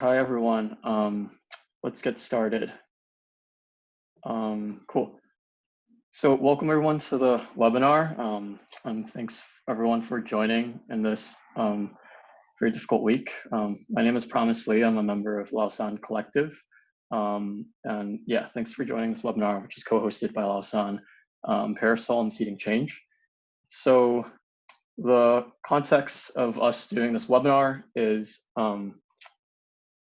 Hi everyone. Let's get started. Cool. So welcome everyone to the webinar. And thanks everyone for joining in this very difficult week. My name is Promise Lee. I'm a member of Lausan Collective. And yeah, thanks for joining this webinar, which is co-hosted by Lausan, Parisol, and Seeding Change. So the context of us doing this webinar is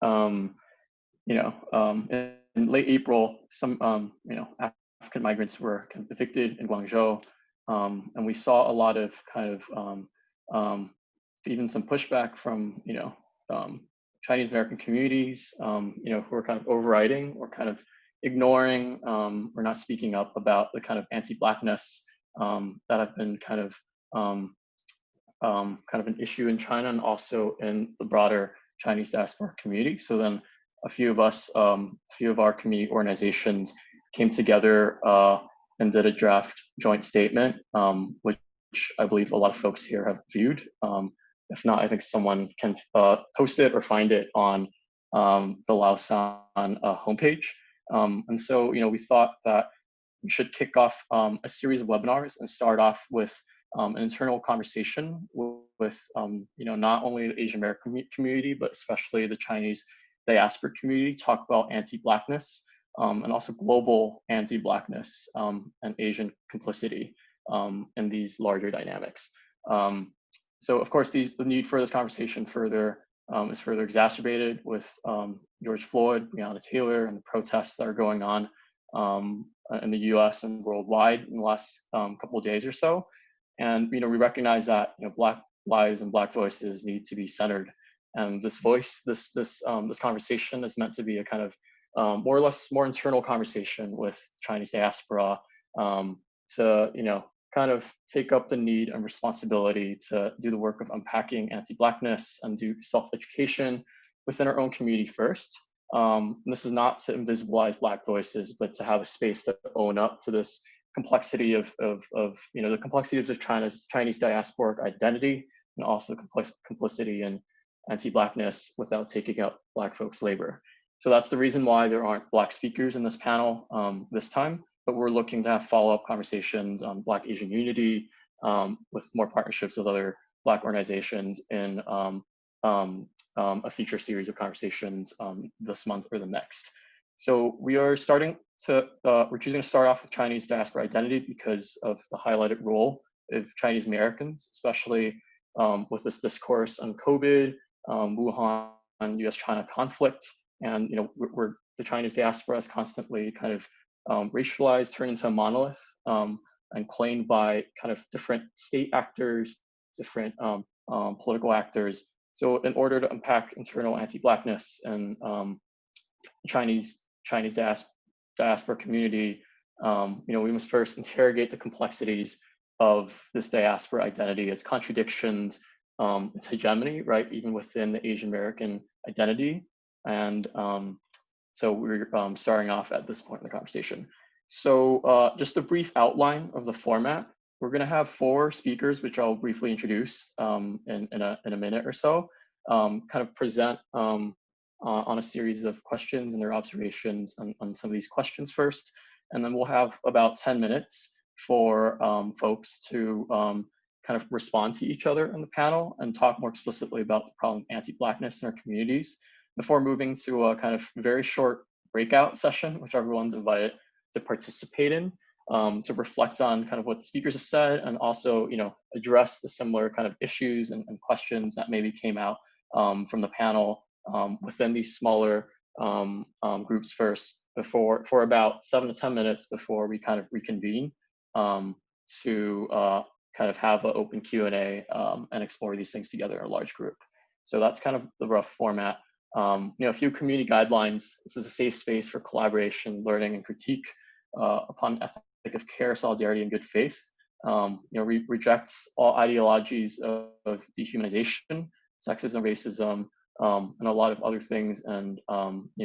in late April, some African migrants were kind of evicted in Guangzhou, and we saw a lot of kind of even some pushback from Chinese American communities, who are kind of overriding or kind of ignoring or not speaking up about the kind of anti-Blackness that have been kind of an issue in China and also in the broader Chinese diaspora community. So then a few of us, a few of our community organizations came together and did a draft joint statement, which I believe a lot of folks here have viewed. If not, I think someone can post it or find it on the Lausan homepage. And so, we thought that we should kick off a series of webinars and start off with an internal conversation with not only the Asian American community, but especially the Chinese diaspora community, talk about anti-Blackness and also global anti-Blackness and Asian complicity in these larger dynamics. So of course, the need for this conversation is further exacerbated with George Floyd, Breonna Taylor, and the protests that are going on in the U.S. and worldwide in the last couple of days or so. And we recognize that Black lives and Black voices need to be centered. And this conversation is meant to be a kind of more or less more internal conversation with Chinese diaspora to kind of take up the need and responsibility to do the work of unpacking anti-Blackness and do self-education within our own community first. And this is not to invisibilize Black voices, but to have a space to own up to this complexity of the complexities of Chinese diasporic identity and also complicity in anti-Blackness without taking up Black folks' labor. So that's the reason why there aren't Black speakers in this panel this time, but we're looking to have follow-up conversations on Black Asian unity with more partnerships with other Black organizations in a future series of conversations this month or the next. So we're choosing to start off with Chinese diaspora identity because of the highlighted role of Chinese Americans, especially with this discourse on COVID, Wuhan, US-China conflict, and the Chinese diaspora is constantly kind of racialized, turned into a monolith, and claimed by kind of different state actors, different political actors. So in order to unpack internal anti-Blackness and Chinese diaspora community, we must first interrogate the complexities of this diaspora identity, its contradictions, its hegemony, right, even within the Asian American identity. And so we're starting off at this point in the conversation. So just a brief outline of the format. We're going to have 4 speakers, which I'll briefly introduce in a minute or so, kind of present on a series of questions and their observations on some of these questions first. And then we'll have about 10 minutes for folks to kind of respond to each other in the panel and talk more explicitly about the problem of anti-Blackness in our communities before moving to a kind of very short breakout session, which everyone's invited to participate in, to reflect on kind of what the speakers have said and also, address the similar kind of issues and questions that maybe came out from the panel within these smaller groups first for about 7 to 10 minutes before we kind of reconvene to kind of have an open Q&A and explore these things together in a large group. So that's kind of the rough format. A few community guidelines. This is a safe space for collaboration, learning, and critique upon ethic of care, solidarity, and good faith. Rejects all ideologies of dehumanization, sexism, racism, and a lot of other things, and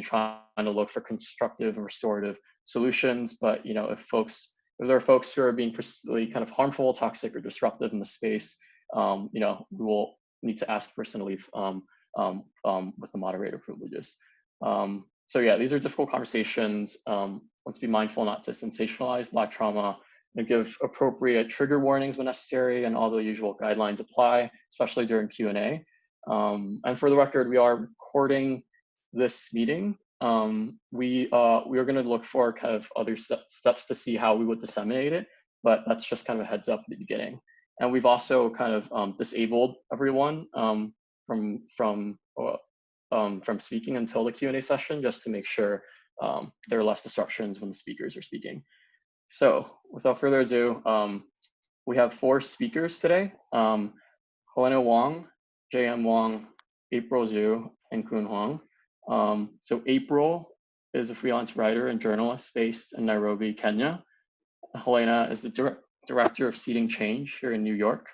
trying to look for constructive and restorative solutions. But if there are folks who are being persistently kind of harmful, toxic, or disruptive in the space, we will need to ask the person to leave with the moderator privileges. So yeah, these are difficult conversations. Let's be mindful not to sensationalize Black trauma and give appropriate trigger warnings when necessary, and all the usual guidelines apply, especially during Q&A. And for the record, we are recording this meeting. We are going to look for kind of other steps to see how we would disseminate it, but that's just kind of a heads up at the beginning. And we've also kind of disabled everyone from speaking until the Q&A session, just to make sure there are less disruptions when the speakers are speaking. So without further ado, we have 4 speakers today: Helena Wang, J.M. Wang, April Zhu, and Kun Huang. So April is a freelance writer and journalist based in Nairobi, Kenya. Helena is the director of Seeding Change here in New York.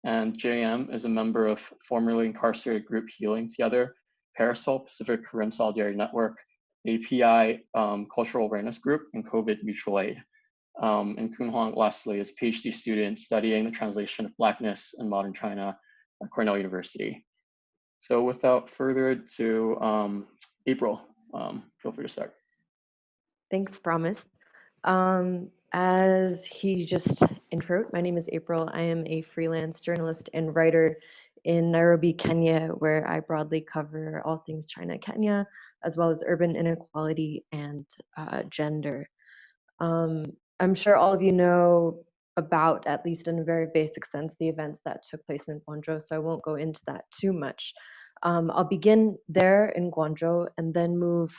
And JM is a member of formerly incarcerated group Healing Together, Parisol, Pacific Rim Solidarity Network, API Cultural Awareness Group, and COVID Mutual Aid. And Kun Huang, lastly, is a PhD student studying the translation of Blackness in modern China at Cornell University. So without further ado, April, feel free to start. Thanks, Promise. As he just introed, my name is April. I am a freelance journalist and writer in Nairobi, Kenya, where I broadly cover all things China, Kenya, as well as urban inequality and gender. I'm sure all of you know about, at least in a very basic sense, the events that took place in Guangzhou, so I won't go into that too much. I'll begin there in Guangzhou and then move,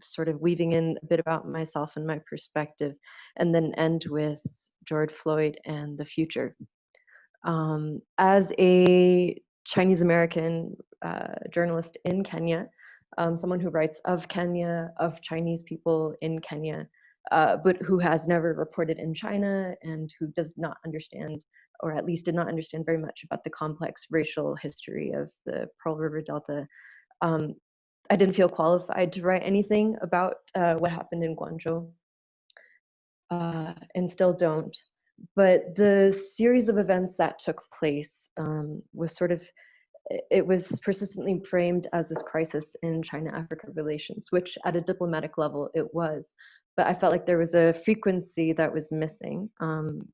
sort of weaving in a bit about myself and my perspective, and then end with George Floyd and the future. As a Chinese American journalist in Kenya, someone who writes of Kenya, of Chinese people in Kenya, but who has never reported in China and who does not understand, or at least did not understand very much about the complex racial history of the Pearl River Delta, I didn't feel qualified to write anything about what happened in Guangzhou, and still don't. But the series of events that took place was sort of, it was persistently framed as this crisis in China-Africa relations, which at a diplomatic level it was. But I felt like there was a frequency that was missing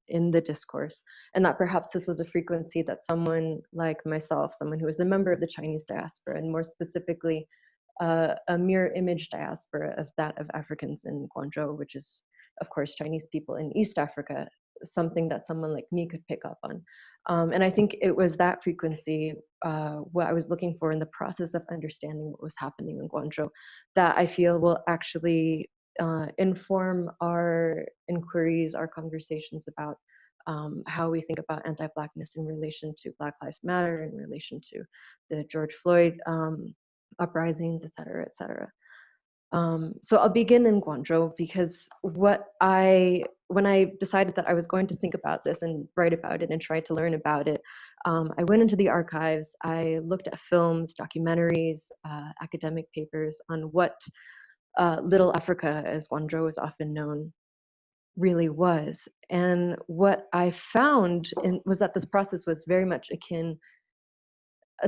in the discourse, and that perhaps this was a frequency that someone like myself, someone who is a member of the Chinese diaspora, and more specifically, a mirror image diaspora of that of Africans in Guangzhou, which is, of course, Chinese people in East Africa, something that someone like me could pick up on. And I think it was that frequency, what I was looking for in the process of understanding what was happening in Guangzhou, that I feel will actually inform our inquiries, our conversations about how we think about anti-Blackness in relation to Black Lives Matter, in relation to the George Floyd uprisings, et cetera, et cetera. So I'll begin in Guangzhou because when I decided that I was going to think about this and write about it and try to learn about it, I went into the archives, I looked at films, documentaries, academic papers on what Little Africa, as Guangzhou is often known, really was. And what I found was that this process was very much akin,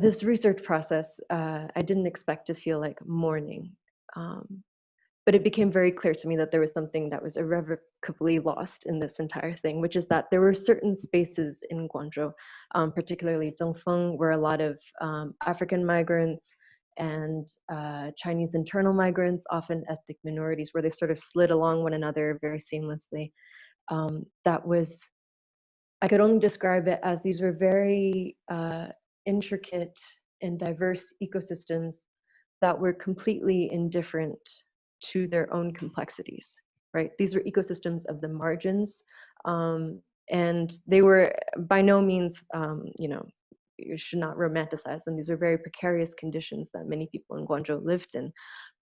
this research process, I didn't expect to feel like mourning. But it became very clear to me that there was something that was irrevocably lost in this entire thing, which is that there were certain spaces in Guangzhou, particularly Dongfeng, where a lot of African migrants and Chinese internal migrants, often ethnic minorities, where they sort of slid along one another very seamlessly. That was, I could only describe it as these were very intricate and diverse ecosystems that were completely indifferent to their own complexities, right? These were ecosystems of the margins, and they were by no means, you should not romanticize them. These are very precarious conditions that many people in Guangzhou lived in,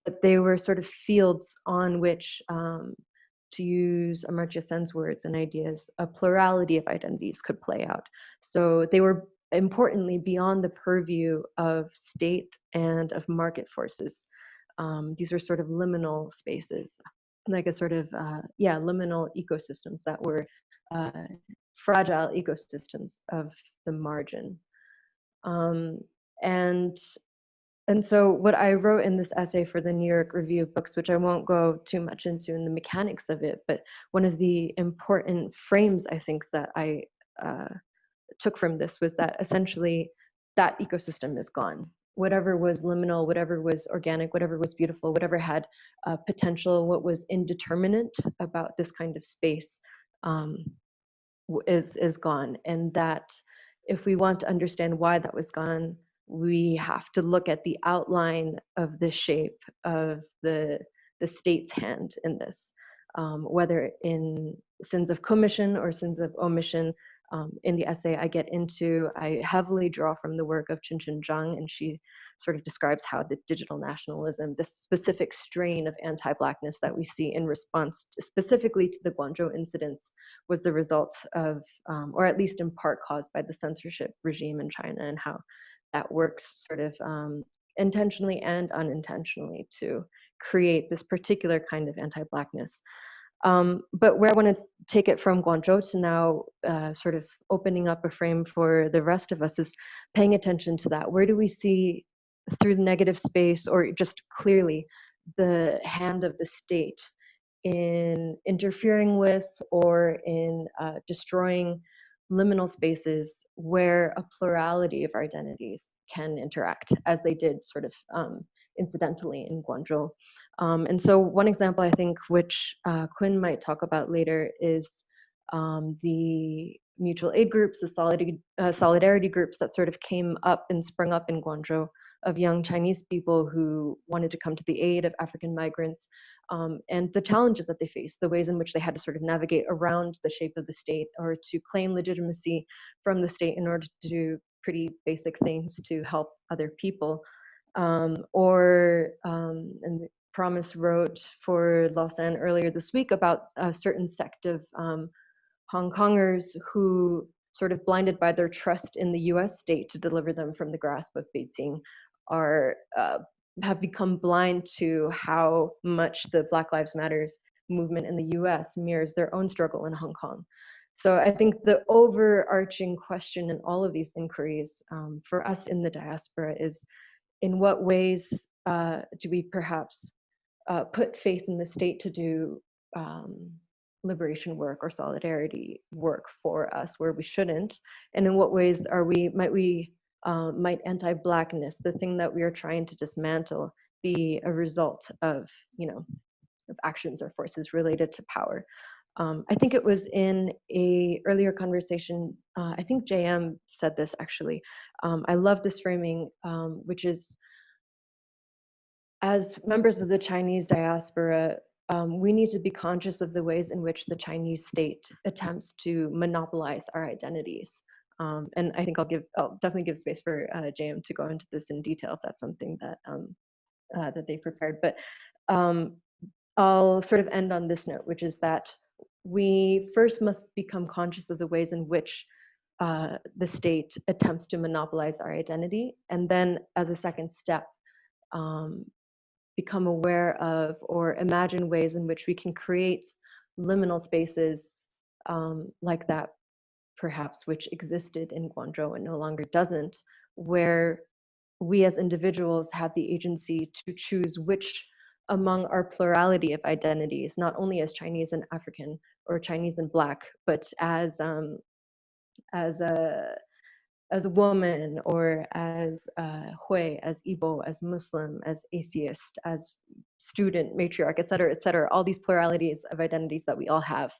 but they were sort of fields on which, to use Amartya Sen's words and ideas, a plurality of identities could play out. So they were importantly beyond the purview of state and of market forces. These were sort of liminal spaces, like a sort of, liminal ecosystems that were fragile ecosystems of the margin. And And so what I wrote in this essay for the New York Review of Books, which I won't go too much into in the mechanics of it, but one of the important frames I think that I took from this was that essentially that ecosystem is gone. Whatever was liminal, whatever was organic, whatever was beautiful, whatever had potential, what was indeterminate about this kind of space is gone. And that if we want to understand why that was gone, we have to look at the outline of the shape of the state's hand in this, whether in sins of commission or sins of omission. In the essay I heavily draw from the work of Chen Zhang, and she sort of describes how the digital nationalism, this specific strain of anti-Blackness that we see in response specifically to the Guangzhou incidents, was the result of, or at least in part caused by the censorship regime in China, and how that works sort of intentionally and unintentionally to create this particular kind of anti-Blackness. But where I want to take it from Guangzhou to now sort of opening up a frame for the rest of us is paying attention to that. Where do we see through the negative space, or just clearly the hand of the state in interfering with or in destroying liminal spaces where a plurality of identities can interact, as they did sort of incidentally in Guangzhou. And so one example I think, which Quinn might talk about later, is the mutual aid groups, the solidarity groups that sort of came up and sprung up in Guangzhou, of young Chinese people who wanted to come to the aid of African migrants, and the challenges that they faced, the ways in which they had to sort of navigate around the shape of the state, or to claim legitimacy from the state in order to do pretty basic things to help other people. And Promise wrote for Lausan earlier this week about a certain sect of Hong Kongers who, sort of blinded by their trust in the US state to deliver them from the grasp of Beijing, have become blind to how much the Black Lives Matters movement in the US mirrors their own struggle in Hong Kong. So I think the overarching question in all of these inquiries for us in the diaspora is, in what ways do we perhaps put faith in the state to do liberation work or solidarity work for us where we shouldn't? And in what ways might anti-Blackness, the thing that we are trying to dismantle, be a result of, of actions or forces related to power? I think it was in a earlier conversation, I think JM said this actually. I love this framing, which is, as members of the Chinese diaspora, we need to be conscious of the ways in which the Chinese state attempts to monopolize our identities. And I think I'll definitely give space for JM to go into this in detail if that's something that that they prepared. But I'll sort of end on this note, which is that we first must become conscious of the ways in which the state attempts to monopolize our identity, and then as a second step, become aware of or imagine ways in which we can create liminal spaces like that, perhaps, which existed in Guangzhou and no longer doesn't, where we as individuals have the agency to choose which among our plurality of identities, not only as Chinese and African or Chinese and Black, but as a woman, or as Hui, as Igbo, as Muslim, as atheist, as student, matriarch, et cetera, all these pluralities of identities that we all have,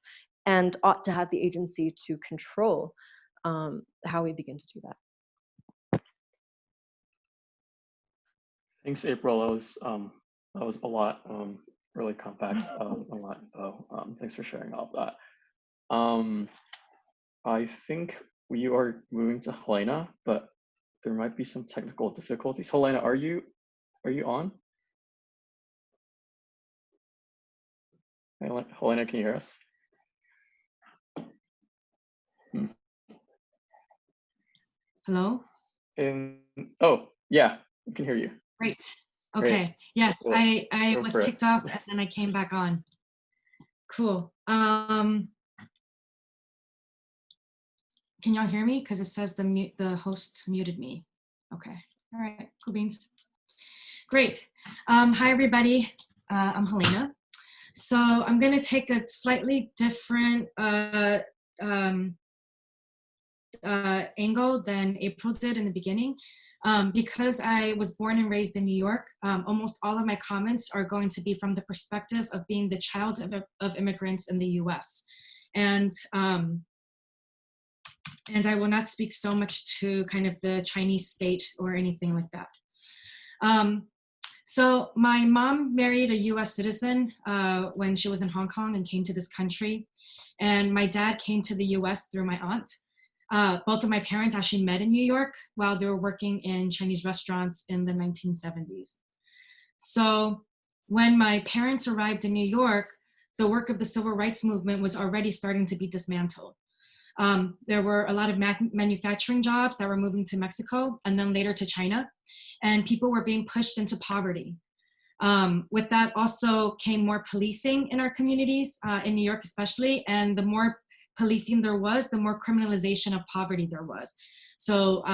and ought to have the agency to control how we begin to do that. Thanks, April. That was a lot, really compact, a lot info. Thanks for sharing all of that. I think we are moving to Helena, but there might be some technical difficulties. Helena, are you on? Helena, can you hear us? Hello? Oh, yeah, we can hear you. Great. Okay. Great. Yes, cool. I was kicked off and then I came back on. Cool. Can y'all hear me? Because it says the host muted me. Okay. All right. Cool beans. Great. Hi, everybody. I'm Helena. So I'm going to take a slightly different angle than April did in the beginning. Because I was born and raised in New York, almost all of my comments are going to be from the perspective of being the child of immigrants in the US. And I will not speak so much to kind of the Chinese state or anything like that. So my mom married a US citizen when she was in Hong Kong and came to this country. And my dad came to the US through my aunt. Both of my parents actually met in New York while they were working in Chinese restaurants in the 1970s. So when my parents arrived in New York, the work of the civil rights movement was already starting to be dismantled. There were a lot of manufacturing jobs that were moving to Mexico and then later to China, and people were being pushed into poverty. With that also came more policing in our communities, in New York especially, and the more policing there was, the more criminalization of poverty there was. So,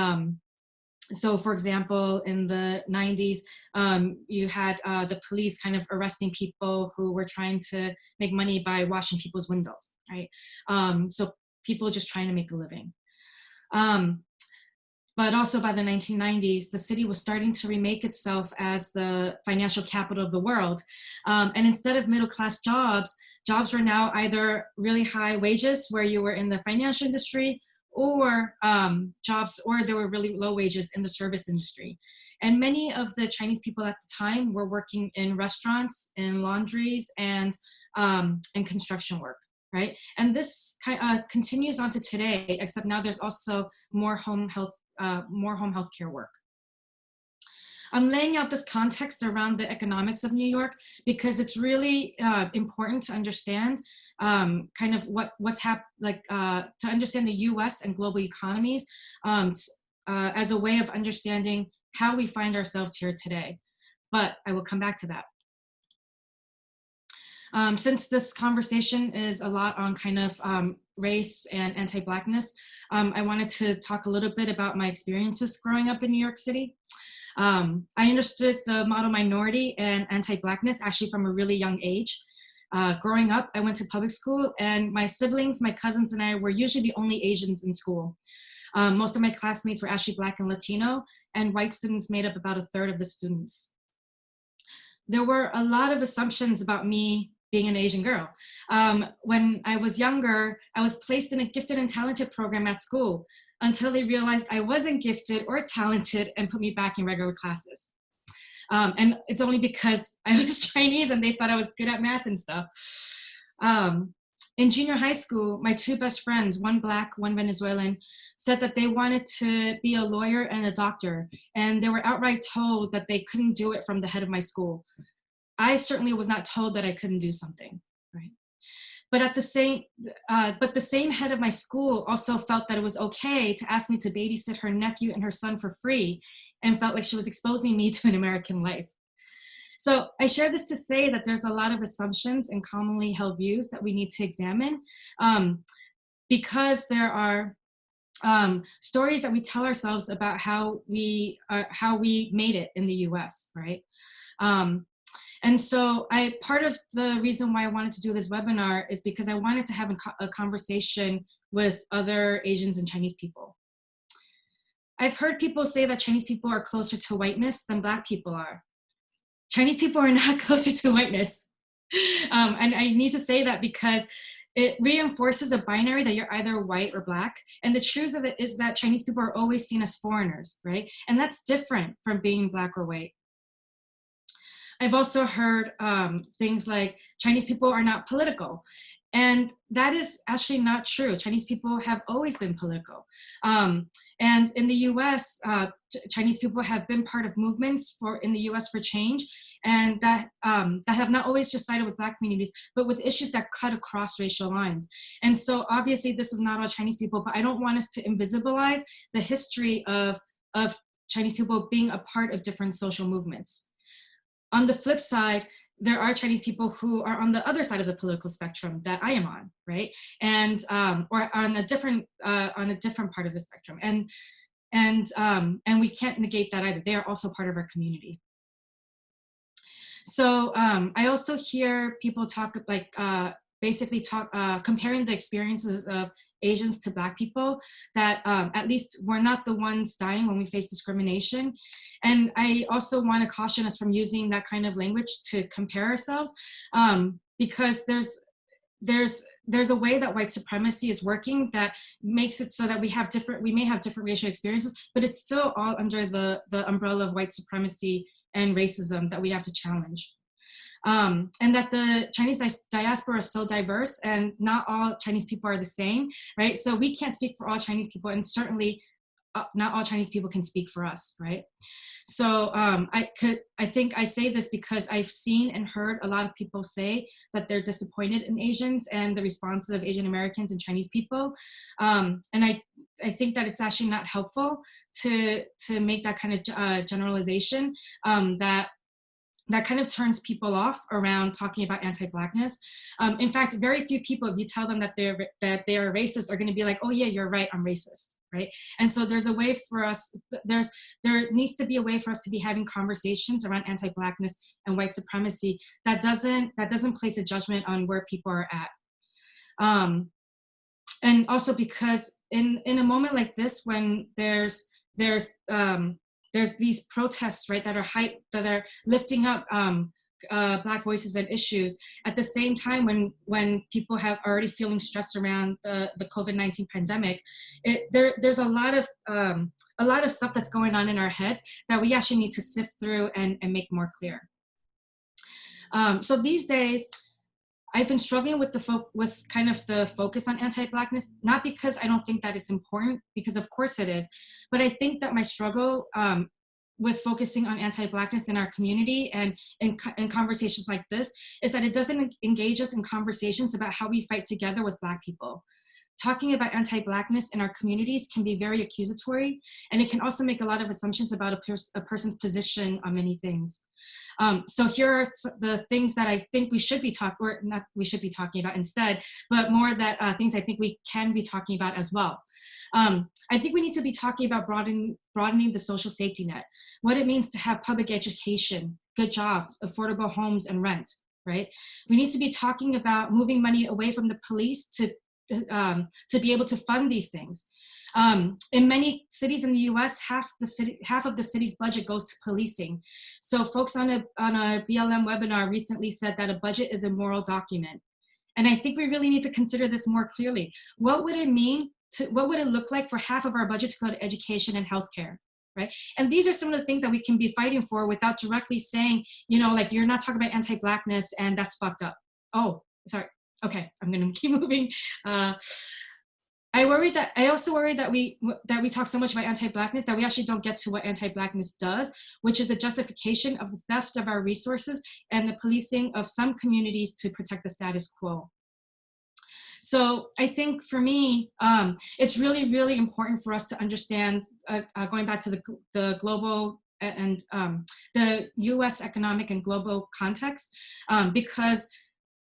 so for example, in the 90s, you had the police kind of arresting people who were trying to make money by washing people's windows, right? So people just trying to make a living. But also by the 1990s, the city was starting to remake itself as the financial capital of the world. And instead of middle-class jobs, jobs were now either really high wages where you were in the financial industry, or jobs, or there were really low wages in the service industry. And many of the Chinese people at the time were working in restaurants, in laundries, and construction work. Right, and this continues on to today, except now there's also more home health care work. I'm laying out this context around the economics of New York because it's really important to understand kind of what's happening, to understand the U.S. and global economies as a way of understanding how we find ourselves here today. But I will come back to that. Since this conversation is a lot on kind of race and anti-Blackness, I wanted to talk a little bit about my experiences growing up in New York City. I understood the model minority and anti-Blackness actually from a really young age. Growing up, I went to public school, and my siblings, my cousins, and I were usually the only Asians in school. Most of my classmates were actually Black and Latino, and white students made up about 1/3 of the students. There were a lot of assumptions about me being an Asian girl. When I was younger, I was placed in a gifted and talented program at school until they realized I wasn't gifted or talented and put me back in regular classes. And it's only because I was Chinese and they thought I was good at math and stuff. In junior high school, my 2 best friends, one Black, one Venezuelan, said that they wanted to be a lawyer and a doctor, and they were outright told that they couldn't do it from the head of my school. I certainly was not told that I couldn't do something, right? But at the same head of my school also felt that it was okay to ask me to babysit her nephew and her son for free, and felt like she was exposing me to an American life. So I share this to say that there's a lot of assumptions and commonly held views that we need to examine, because there are stories that we tell ourselves about how we made it in the US, right? And so part of the reason why I wanted to do this webinar is because I wanted to have a conversation with other Asians and Chinese people. I've heard people say that Chinese people are closer to whiteness than Black people are. Chinese people are not closer to whiteness. And I need to say that because it reinforces a binary that you're either white or Black. And the truth of it is that Chinese people are always seen as foreigners, right? And that's different from being Black or white. I've also heard things like Chinese people are not political. And that is actually not true. Chinese people have always been political. And in the US, Chinese people have been part of movements in the US for change, and that have not always just sided with Black communities, but with issues that cut across racial lines. And so obviously this is not all Chinese people, but I don't want us to invisibilize the history of Chinese people being a part of different social movements. On the flip side, there are Chinese people who are on the other side of the political spectrum that I am on, right? And or on a different part of the spectrum, and we can't negate that either. They are also part of our community. So I also hear people talk like basically comparing the experiences of Asians to Black people, that at least we're not the ones dying when we face discrimination. And I also want to caution us from using that kind of language to compare ourselves, because there's a way that white supremacy is working that makes it so that we may have different racial experiences, but it's still all under the umbrella of white supremacy and racism that we have to challenge. And that the Chinese diaspora is so diverse, and not all Chinese people are the same, right? So we can't speak for all Chinese people, and certainly not all Chinese people can speak for us, right? So I think I say this because I've seen and heard a lot of people say that they're disappointed in Asians and the responses of Asian Americans and Chinese people. And I think that it's actually not helpful to make that kind of generalization that kind of turns people off around talking about anti-Blackness. In fact, very few people, if you tell them that they are racist, are going to be like, "Oh yeah, you're right, I'm racist," right? And so there's a way for us. There needs to be a way for us to be having conversations around anti-Blackness and white supremacy that doesn't place a judgment on where people are at. And also because in a moment like this, when there's these protests, right, that are lifting up Black voices and issues at the same time when people have already feeling stressed around the COVID-19 pandemic. There's a lot of stuff that's going on in our heads that we actually need to sift through and make more clear. So these days, I've been struggling with kind of the focus on anti-Blackness, not because I don't think that it's important, because of course it is, but I think that my struggle with focusing on anti-Blackness in our community and in conversations like this is that it doesn't engage us in conversations about how we fight together with Black people. Talking about anti-Blackness in our communities can be very accusatory, and it can also make a lot of assumptions about a person's position on many things. So here are the things that I think we should be talking about instead, but more that things I think we can be talking about as well. I think we need to be talking about broadening the social safety net, what it means to have public education, good jobs, affordable homes, and rent, right? We need to be talking about moving money away from the police to be able to fund these things. In many cities in the U.S., half of the city's budget goes to policing. So folks on a BLM webinar recently said that a budget is a moral document. And I think we really need to consider this more clearly. What would it mean what would it look like for half of our budget to go to education and healthcare, right? And these are some of the things that we can be fighting for without directly saying, like, you're not talking about anti-Blackness and that's fucked up. Oh, sorry. Okay, I'm gonna keep moving. I also worry that we talk so much about anti-Blackness that we actually don't get to what anti-Blackness does, which is the justification of the theft of our resources and the policing of some communities to protect the status quo. So I think for me, it's really, really important for us to understand, going back to the global and the US economic and global context, because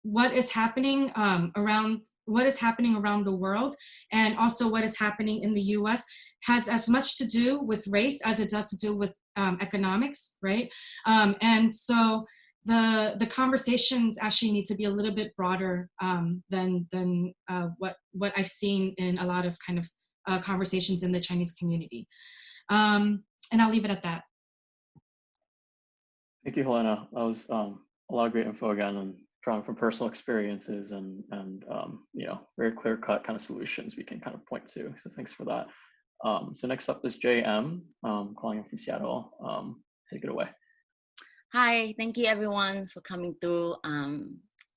what is happening around the world, and also what is happening in the US, has as much to do with race as it does to do with economics, right? And so the conversations actually need to be a little bit broader than what I've seen in a lot of kind of conversations in the Chinese community. And I'll leave it at that. Thank you, Helena. That was a lot of great info again, and drawing from personal experiences and very clear-cut kind of solutions we can kind of point to. So thanks for that. So next up is JM, calling in from Seattle. Take it away. Hi, thank you everyone for coming through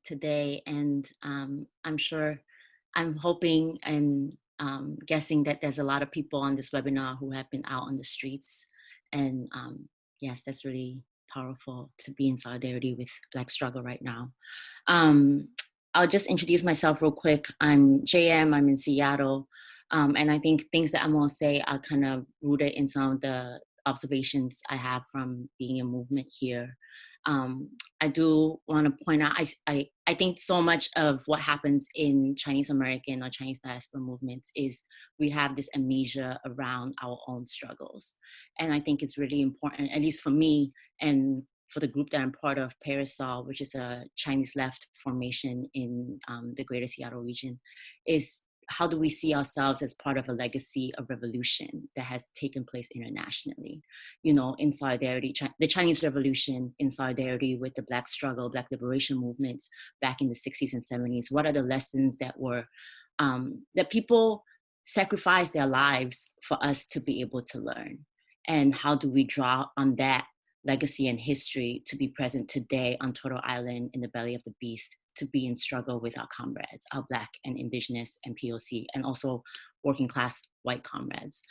today. And I'm hoping and guessing that there's a lot of people on this webinar who have been out on the streets. And yes, that's really powerful to be in solidarity with Black struggle right now. I'll just introduce myself real quick. I'm JM, I'm in Seattle. And I think things that I'm gonna say are kind of rooted in some of the observations I have from being in movement here. I do want to point out, I think so much of what happens in Chinese American or Chinese diaspora movements is we have this amnesia around our own struggles. And I think it's really important, at least for me, and for the group that I'm part of, Parisol, which is a Chinese left formation in the greater Seattle region, is how do we see ourselves as part of a legacy of revolution that has taken place internationally, you know, in solidarity, the Chinese Revolution in solidarity with the Black struggle, Black liberation movements back in the 60s and 70s. What are the lessons that were, that people sacrificed their lives for us to be able to learn? And how do we draw on that legacy and history to be present today on Turtle Island in the belly of the beast, to be in struggle with our comrades, our Black and Indigenous and POC, and also working class white comrades.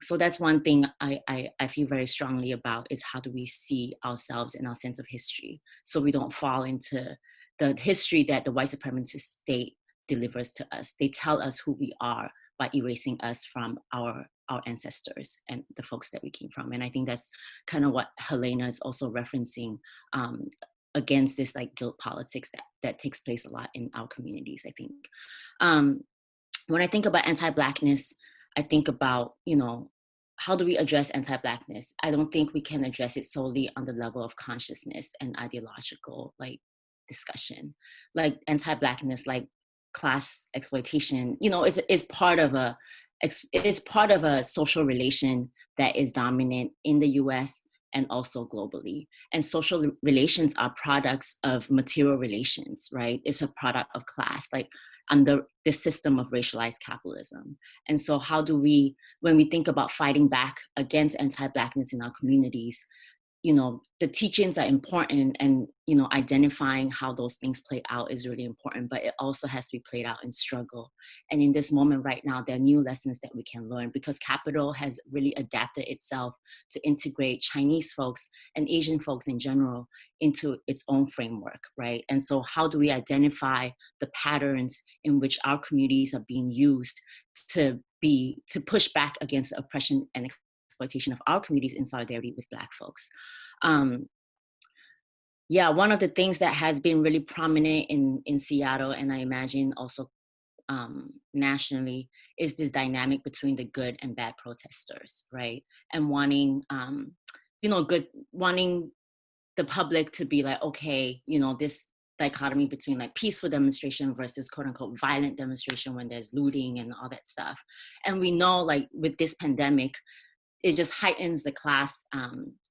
So that's one thing I feel very strongly about, is how do we see ourselves and our sense of history, so we don't fall into the history that the white supremacist state delivers to us. They tell us who we are by erasing us from our ancestors and the folks that we came from. And I think that's kind of what Helena is also referencing, against this like guilt politics that takes place a lot in our communities, I think. When I think about anti-Blackness, I think about, you know, how do we address anti-Blackness? I don't think we can address it solely on the level of consciousness and ideological like discussion. Like anti-Blackness, like class exploitation, you know, is part of a social relation that is dominant in the US and also globally. And social relations are products of material relations, right? It's a product of class, like under this system of racialized capitalism. And so how do we, when we think about fighting back against anti-Blackness in our communities, you know, the teachings are important, and, you know, identifying how those things play out is really important, but it also has to be played out in struggle. And in this moment right now, there are new lessons that we can learn, because capital has really adapted itself to integrate Chinese folks and Asian folks in general into its own framework, right? And so how do we identify the patterns in which our communities are being used to push back against oppression and exploitation of our communities in solidarity with Black folks? Yeah, one of the things that has been really prominent in Seattle, and I imagine also nationally, is this dynamic between the good and bad protesters, right? And wanting, you know, wanting the public to be like, okay, you know, this dichotomy between like peaceful demonstration versus quote unquote violent demonstration when there's looting and all that stuff. And we know, like, with this pandemic, it just heightens the class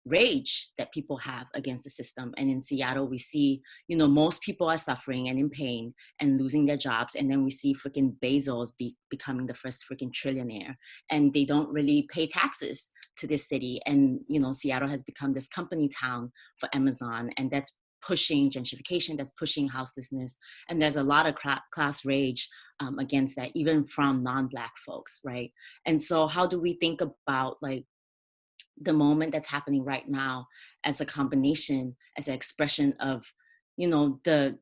rage that people have against the system. And in Seattle, we see, you know, most people are suffering and in pain and losing their jobs. And then we see freaking Bezos becoming the first freaking trillionaire. And they don't really pay taxes to this city. And, you know, Seattle has become this company town for Amazon. And that's pushing gentrification, that's pushing houselessness. And there's a lot of class rage against that, even from non-Black folks, right? And so how do we think about like the moment that's happening right now as a combination, as an expression of, you know, the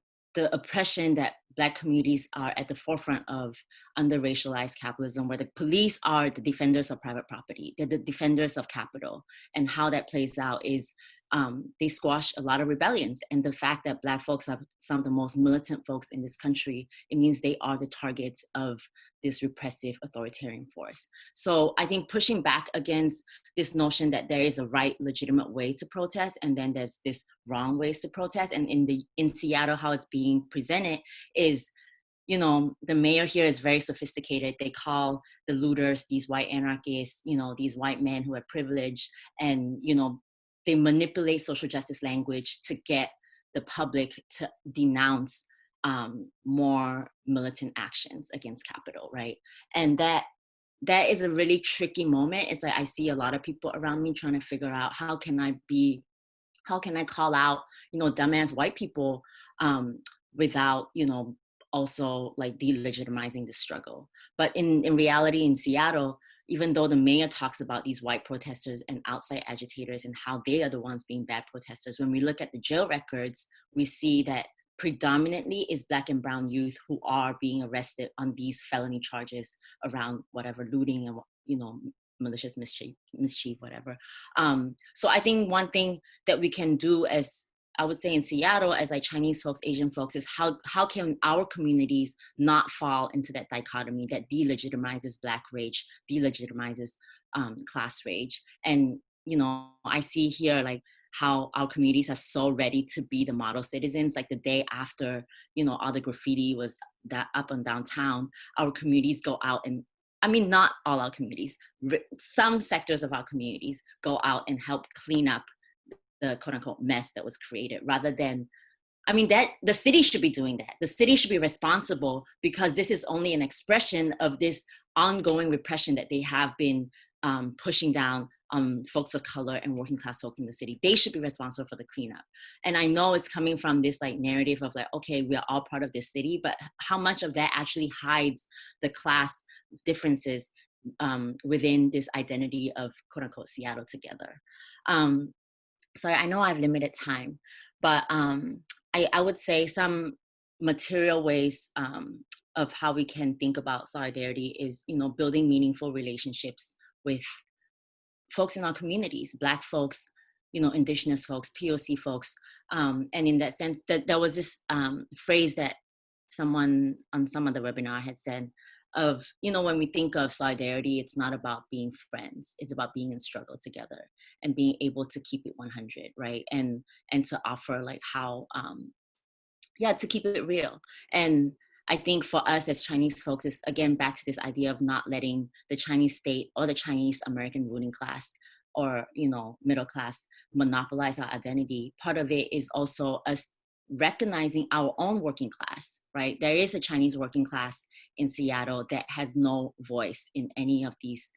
oppression that Black communities are at the forefront of under racialized capitalism, where the police are the defenders of private property, they're the defenders of capital, and how that plays out is they squash a lot of rebellions. And the fact that Black folks are some of the most militant folks in this country, it means they are the targets of this repressive authoritarian force. So I think pushing back against this notion that there is a right, legitimate way to protest, and then there's this wrong ways to protest. And in Seattle, how it's being presented is, you know, the mayor here is very sophisticated. They call the looters these white anarchists, you know, these white men who have privilege, and, you know, they manipulate social justice language to get the public to denounce more militant actions against capital, right? And that is a really tricky moment. It's like I see a lot of people around me trying to figure out how can I call out, you know, dumbass white people without, you know, also like delegitimizing the struggle. But in reality, in Seattle, even though the mayor talks about these white protesters and outside agitators and how they are the ones being bad protesters, when we look at the jail records, we see that predominantly is Black and brown youth who are being arrested on these felony charges around whatever looting and, you know, malicious mischief, whatever. So I think one thing that we can do, as I would say in Seattle, as like Chinese folks, Asian folks, is how can our communities not fall into that dichotomy that delegitimizes Black rage, delegitimizes class rage. And, you know, I see here like how our communities are so ready to be the model citizens. Like the day after, you know, all the graffiti was that up and downtown, our communities go out and, I mean, not all our communities, some sectors of our communities go out and help clean up the quote unquote mess that was created, rather than, I mean, that the city should be doing that. The city should be responsible, because this is only an expression of this ongoing repression that they have been pushing down on folks of color and working class folks in the city. They should be responsible for the cleanup. And I know it's coming from this like narrative of like, okay, we are all part of this city, but how much of that actually hides the class differences within this identity of quote unquote Seattle together. Sorry, I know I have limited time, but I would say some material ways of how we can think about solidarity is, you know, building meaningful relationships with folks in our communities, Black folks, you know, Indigenous folks, POC folks. And in that sense, that there was this phrase that someone on some of the webinar had said of, you know, when we think of solidarity, it's not about being friends, it's about being in struggle together and being able to keep it 100, right? And to offer like how, yeah, to keep it real. And I think for us as Chinese folks, is again back to this idea of not letting the Chinese state or the Chinese American ruling class or, you know, middle class monopolize our identity. Part of it is also us recognizing our own working class, right? There is a Chinese working class in Seattle that has no voice in any of these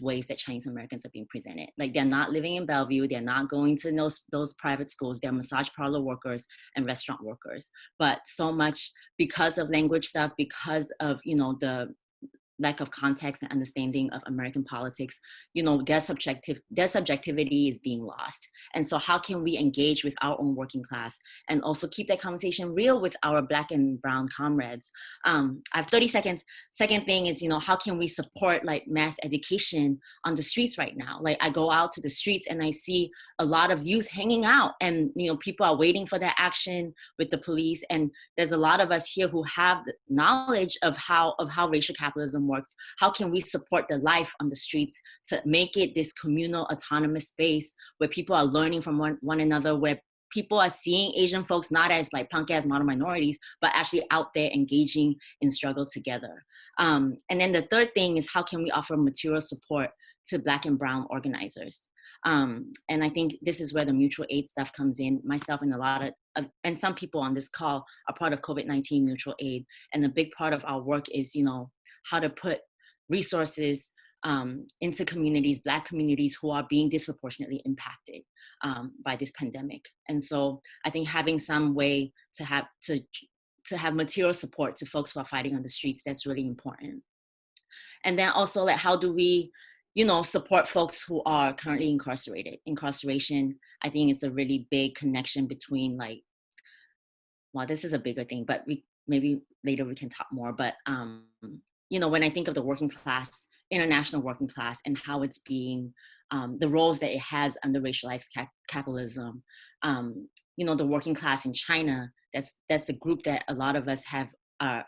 ways that Chinese Americans are being presented. Like, they're not living in Bellevue, they're not going to those private schools, they're massage parlor workers and restaurant workers. But so much because of language stuff, because of, you know, the lack of context and understanding of American politics, you know, their subjectivity is being lost. And so how can we engage with our own working class and also keep that conversation real with our Black and brown comrades? I have 30 seconds. Second thing is, you know, how can we support like mass education on the streets right now? Like, I go out to the streets and I see a lot of youth hanging out, and, you know, people are waiting for that action with the police. And there's a lot of us here who have the knowledge of how racial capitalism works. How can we support the life on the streets to make it this communal, autonomous space where people are learning from one another, where people are seeing Asian folks not as like punk ass model minorities, but actually out there engaging in struggle together. And then the third thing is, how can we offer material support to Black and brown organizers? And I think this is where the mutual aid stuff comes in. Myself and a lot of, and some people on this call are part of COVID-19 mutual aid. And a big part of our work is, you know, how to put resources into communities, Black communities who are being disproportionately impacted by this pandemic. And so I think having some way to have material support to folks who are fighting on the streets, that's really important. And then also, like, how do we, you know, support folks who are currently incarcerated? Incarceration, I think it's a really big connection between, like, well, this is a bigger thing, but maybe later we can talk more. But, you know, when I think of the working class, international working class, and how it's being, the roles that it has under racialized capitalism, you know, the working class in China, that's a group that a lot of us are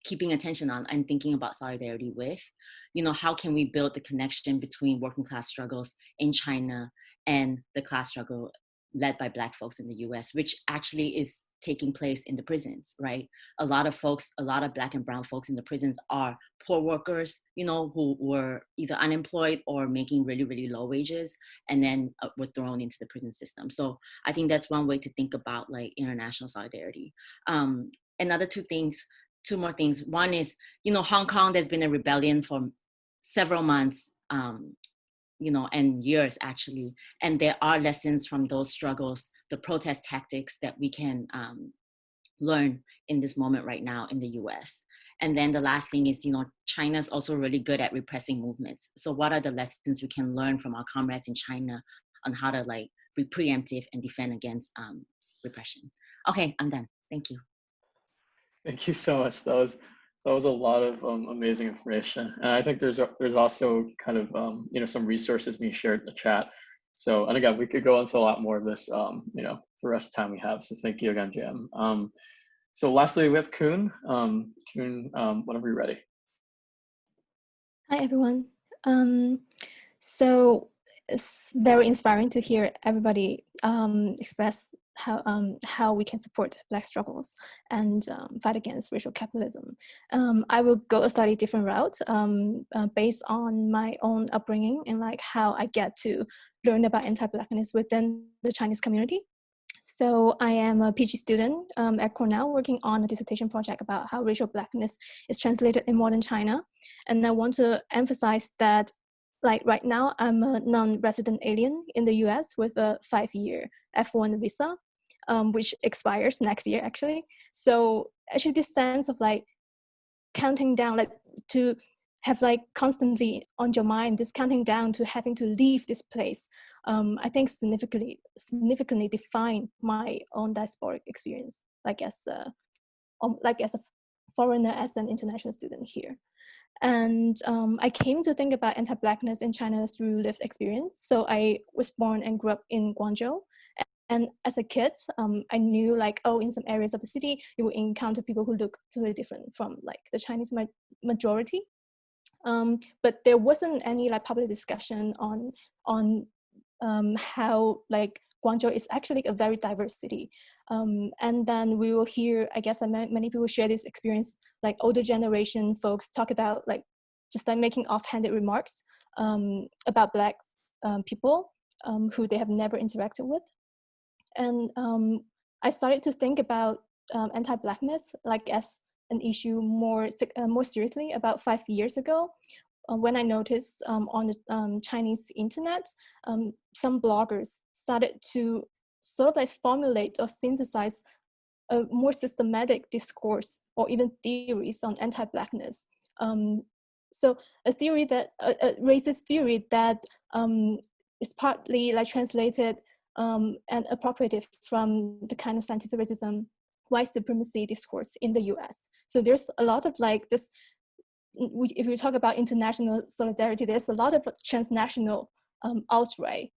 keeping attention on and thinking about solidarity with. You know, how can we build the connection between working class struggles in China and the class struggle led by Black folks in the US, which actually is taking place in the prisons, right? A lot of Black and brown folks in the prisons are poor workers, you know, who were either unemployed or making really, really low wages, and then were thrown into the prison system. So I think that's one way to think about like international solidarity. Another two more things. One is, you know, Hong Kong, there's been a rebellion for several months, you know, and years actually. And there are lessons from those struggles, the protest tactics that we can learn in this moment right now in the US. And then the last thing is, you know, China's also really good at repressing movements. So what are the lessons we can learn from our comrades in China on how to like be preemptive and defend against repression? Okay, I'm done. Thank you. Thank you so much. That was a lot of amazing information, and I think there's also kind of you know, some resources being shared in the chat. So, and again, we could go into a lot more of this, you know, for the rest of the time we have. So thank you again, Jam. So lastly, we have Kuhn. Kuhn, whenever you're ready. Hi everyone. So it's very inspiring to hear everybody express how we can support Black struggles and fight against racial capitalism. I will go a slightly different route based on my own upbringing and like how I get to learn about anti-Blackness within the Chinese community. So I am a PhD student at Cornell working on a dissertation project about how racial Blackness is translated in modern China. And I want to emphasize that like right now, I'm a non-resident alien in the US with a 5-year F1 visa, which expires next year actually. So actually this sense of like counting down, like to have like constantly on your mind, this counting down to having to leave this place, I think significantly define my own diasporic experience, like as a foreigner, as an international student here. And I came to think about anti-Blackness in China through lived experience. So I was born and grew up in Guangzhou. And as a kid, I knew like, oh, in some areas of the city, you will encounter people who look totally different from like the Chinese majority. But there wasn't any like public discussion on how like Guangzhou is actually a very diverse city. And then we will hear, I guess many people share this experience, like older generation folks talk about like just like making offhanded remarks about Black people who they have never interacted with. And I started to think about anti-Blackness like as an issue more seriously about 5 years ago, when I noticed on the Chinese internet, some bloggers started to sort of like formulate or synthesize a more systematic discourse or even theories on anti-Blackness. So a theory that a racist theory that is partly like translated and appropriated from the kind of scientific racism, white supremacy discourse in the US. So there's a lot of like this, if we talk about international solidarity, there's a lot of transnational alt-right,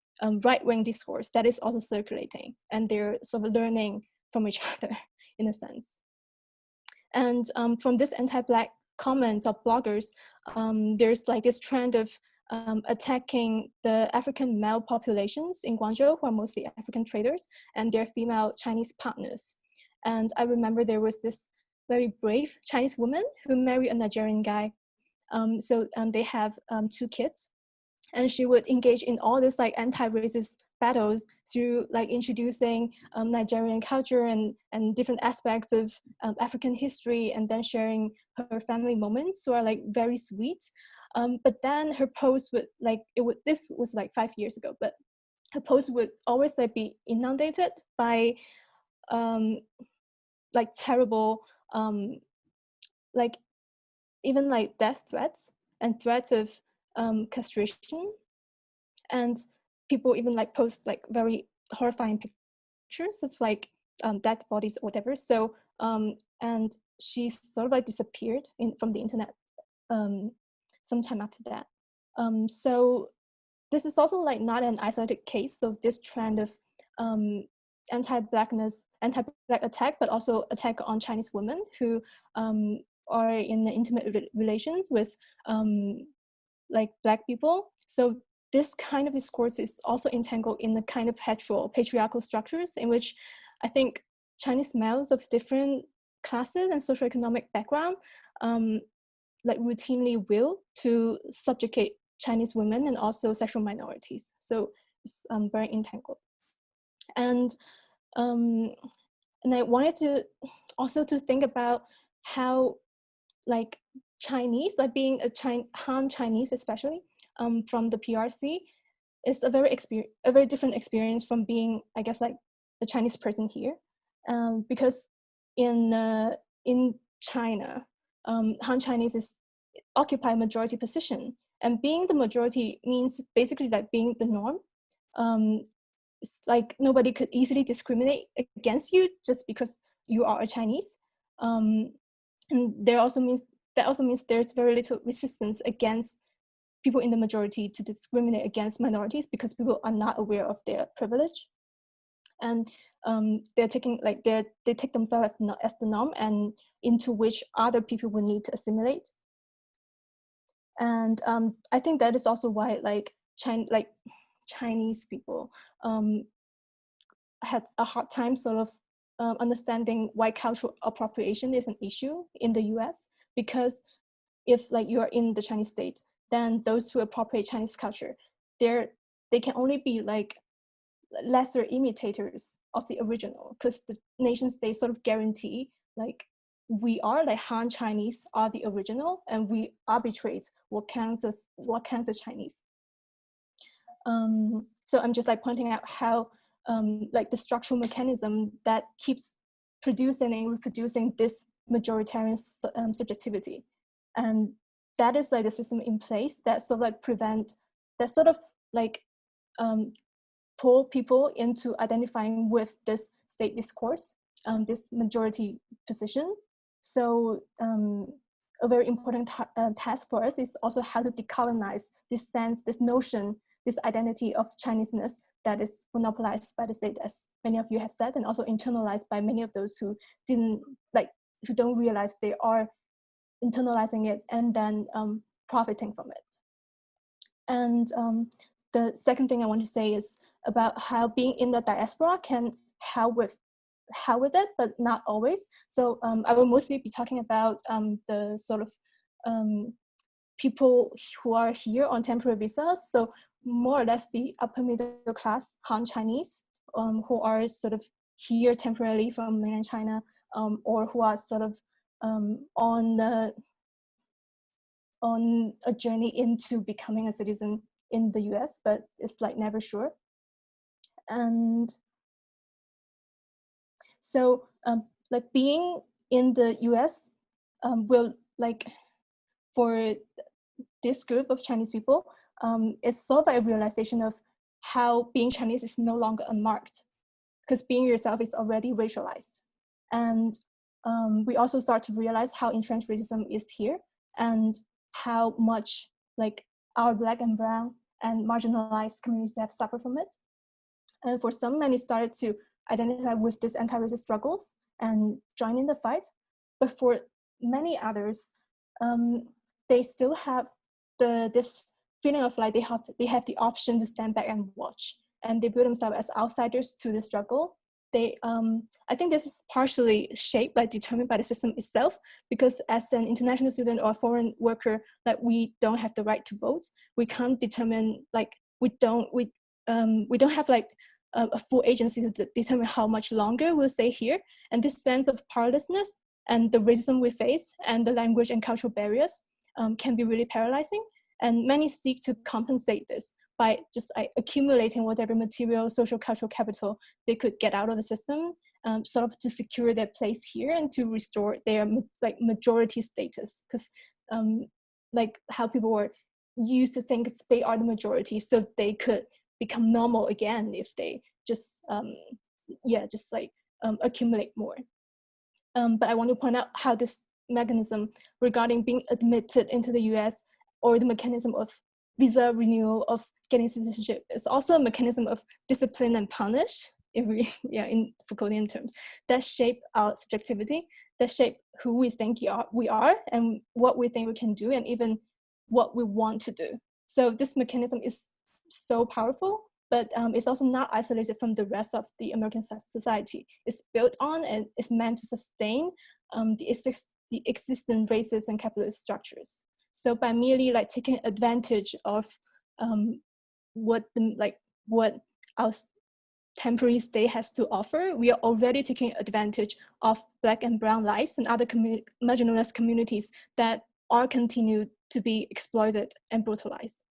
right-wing discourse that is also circulating, and they're sort of learning from each other in a sense. And from this anti-Black comments of bloggers, there's like this trend of attacking the African male populations in Guangzhou, who are mostly African traders, and their female Chinese partners. And I remember there was this very brave Chinese woman who married a Nigerian guy. So they have 2 kids, and she would engage in all this like anti-racist battles through like introducing Nigerian culture and different aspects of African history, and then sharing her family moments, who are like very sweet. But then her post would like, this was like 5 years ago, but her post would always like be inundated by like terrible, like even like death threats and threats of castration. And people even like post like very horrifying pictures of like dead bodies or whatever. So and she sort of like disappeared from the internet sometime after that. So this is also like not an isolated case of this trend of anti-Blackness, anti-Black attack, but also attack on Chinese women who are in intimate relations with like Black people. So this kind of discourse is also entangled in the kind of patriarchal structures in which I think Chinese males of different classes and socioeconomic background like routinely will to subjugate Chinese women and also sexual minorities. So it's very entangled. And I wanted to also to think about how like Chinese, like being a Han Chinese especially, from the PRC, is a very different experience from being, I guess, like a Chinese person here, because in China, Han Chinese occupy a majority position, and being the majority means basically like being the norm. It's like nobody could easily discriminate against you just because you are a Chinese, and that also means there's very little resistance against people in the majority to discriminate against minorities, because people are not aware of their privilege, and they're taking like they take themselves as the norm, and into which other people will need to assimilate. And I think that is also why like Chinese people had a hard time sort of understanding why cultural appropriation is an issue in the US, because if like you are in the Chinese state, then those who appropriate Chinese culture, they can only be like lesser imitators of the original, because the nation state sort of guarantee like we are like Han Chinese are the original, and we arbitrate what counts as Chinese. So I'm just like pointing out how like the structural mechanism that keeps producing and reproducing this majoritarian subjectivity, and that is like the system in place that sort of like pull people into identifying with this state discourse, this majority position. So a very important task for us is also how to decolonize this sense, this notion, this identity of Chineseness that is monopolized by the state, as many of you have said, and also internalized by many of those who who don't realize they are internalizing it and then profiting from it. And the second thing I want to say is about how being in the diaspora can help with it, but not always. So I will mostly be talking about the sort of people who are here on temporary visas. So more or less the upper middle class Han Chinese who are sort of here temporarily from mainland China, or who are sort of on a journey into becoming a citizen in the US, but it's like never sure. And so like being in the US will like for this group of Chinese people, it's sort of a realization of how being Chinese is no longer unmarked, because being yourself is already racialized. And we also start to realize how entrenched racism is here, and how much like our Black and brown and marginalized communities have suffered from it. And for some, many started to identify with these anti-racist struggles and join in the fight. But for many others, they still have this feeling of like they have the option to stand back and watch, and they view themselves as outsiders to the struggle. I think this is partially shaped, like determined by the system itself, because as an international student or foreign worker, like we don't have the right to vote. We can't determine, like we don't have like a full agency to determine how much longer we'll stay here. And this sense of powerlessness and the racism we face and the language and cultural barriers can be really paralyzing. And many seek to compensate this by just accumulating whatever material, social, cultural capital they could get out of the system, sort of to secure their place here and to restore their like majority status. Because like how people were used to think they are the majority, so they could become normal again if they just accumulate more. But I want to point out how this mechanism regarding being admitted into the US, or the mechanism of visa renewal, of getting citizenship, is also a mechanism of discipline and punish, if we, in Foucauldian terms, that shape our subjectivity, that shape who we think we are, and what we think we can do, and even what we want to do. So this mechanism is so powerful, but it's also not isolated from the rest of the American society. It's built on and it's meant to sustain the existing racist and capitalist structures. So by merely like taking advantage of what our temporary state has to offer, we are already taking advantage of Black and brown lives and other marginalized communities that are continued to be exploited and brutalized.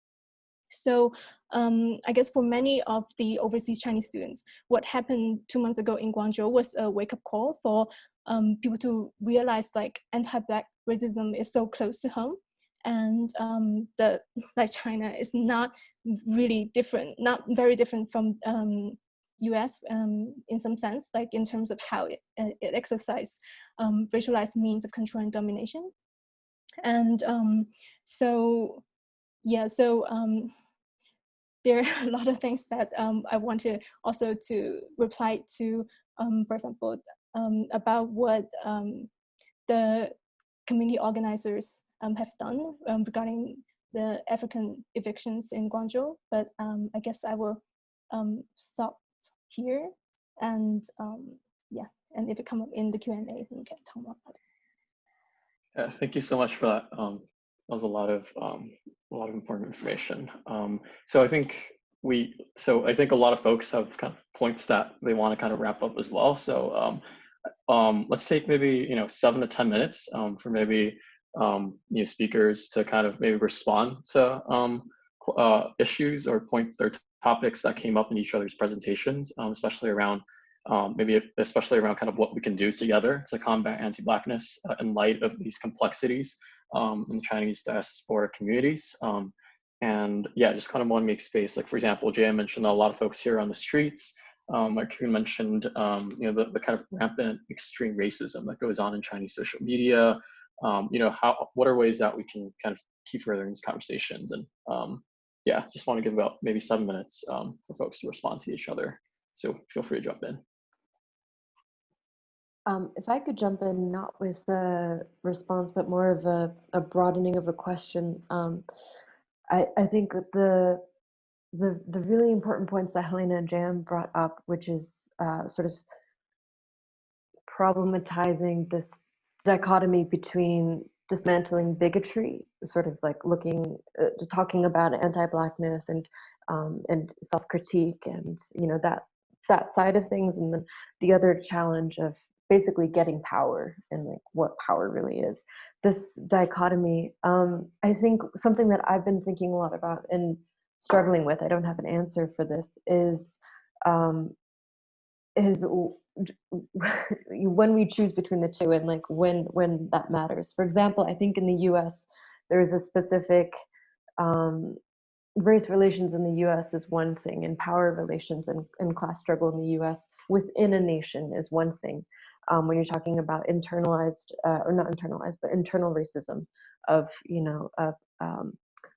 So I guess for many of the overseas Chinese students, what happened 2 months ago in Guangzhou was a wake-up call for people to realize like anti-Black racism is so close to home, and China is not really different, not very different from US in some sense, like in terms of how it exercises racialized means of control and domination. And there are a lot of things that I want to also to reply to, for example, about what the community organizers have done regarding the African evictions in Guangzhou, but I guess I will stop here, and yeah, and if it come up in the Q&A, we can talk about it. Yeah, thank you so much for that. That was a lot of important information. So I think a lot of folks have kind of points that they want to kind of wrap up as well. So let's take maybe 7 to 10 minutes for maybe speakers to kind of maybe respond to issues or points or topics that came up in each other's presentations, especially around kind of what we can do together to combat anti-Blackness in light of these complexities in the Chinese diaspora communities. And yeah, just kind of want to make space. Like, for example, Jay mentioned a lot of folks here on the streets. Like you mentioned, the kind of rampant extreme racism that goes on in Chinese social media. What are ways that we can kind of keep furthering these conversations? And yeah, just want to give about maybe 7 minutes for folks to respond to each other. So feel free to jump in. If I could jump in, not with a response, but more of a broadening of a question. I think the really important points that Helena and Jam brought up, which is sort of problematizing this dichotomy between dismantling bigotry, sort of like talking about anti-Blackness and self-critique, and that side of things, and then the other challenge of basically getting power and like what power really is. This dichotomy, I think something that I've been thinking a lot about and struggling with, I don't have an answer for this, is when we choose between the two, and like when that matters. For example, I think in the US there is a specific race relations in the US is one thing, and power relations and class struggle in the US within a nation is one thing. When you're talking about internalized, or not internalized, but internal racism of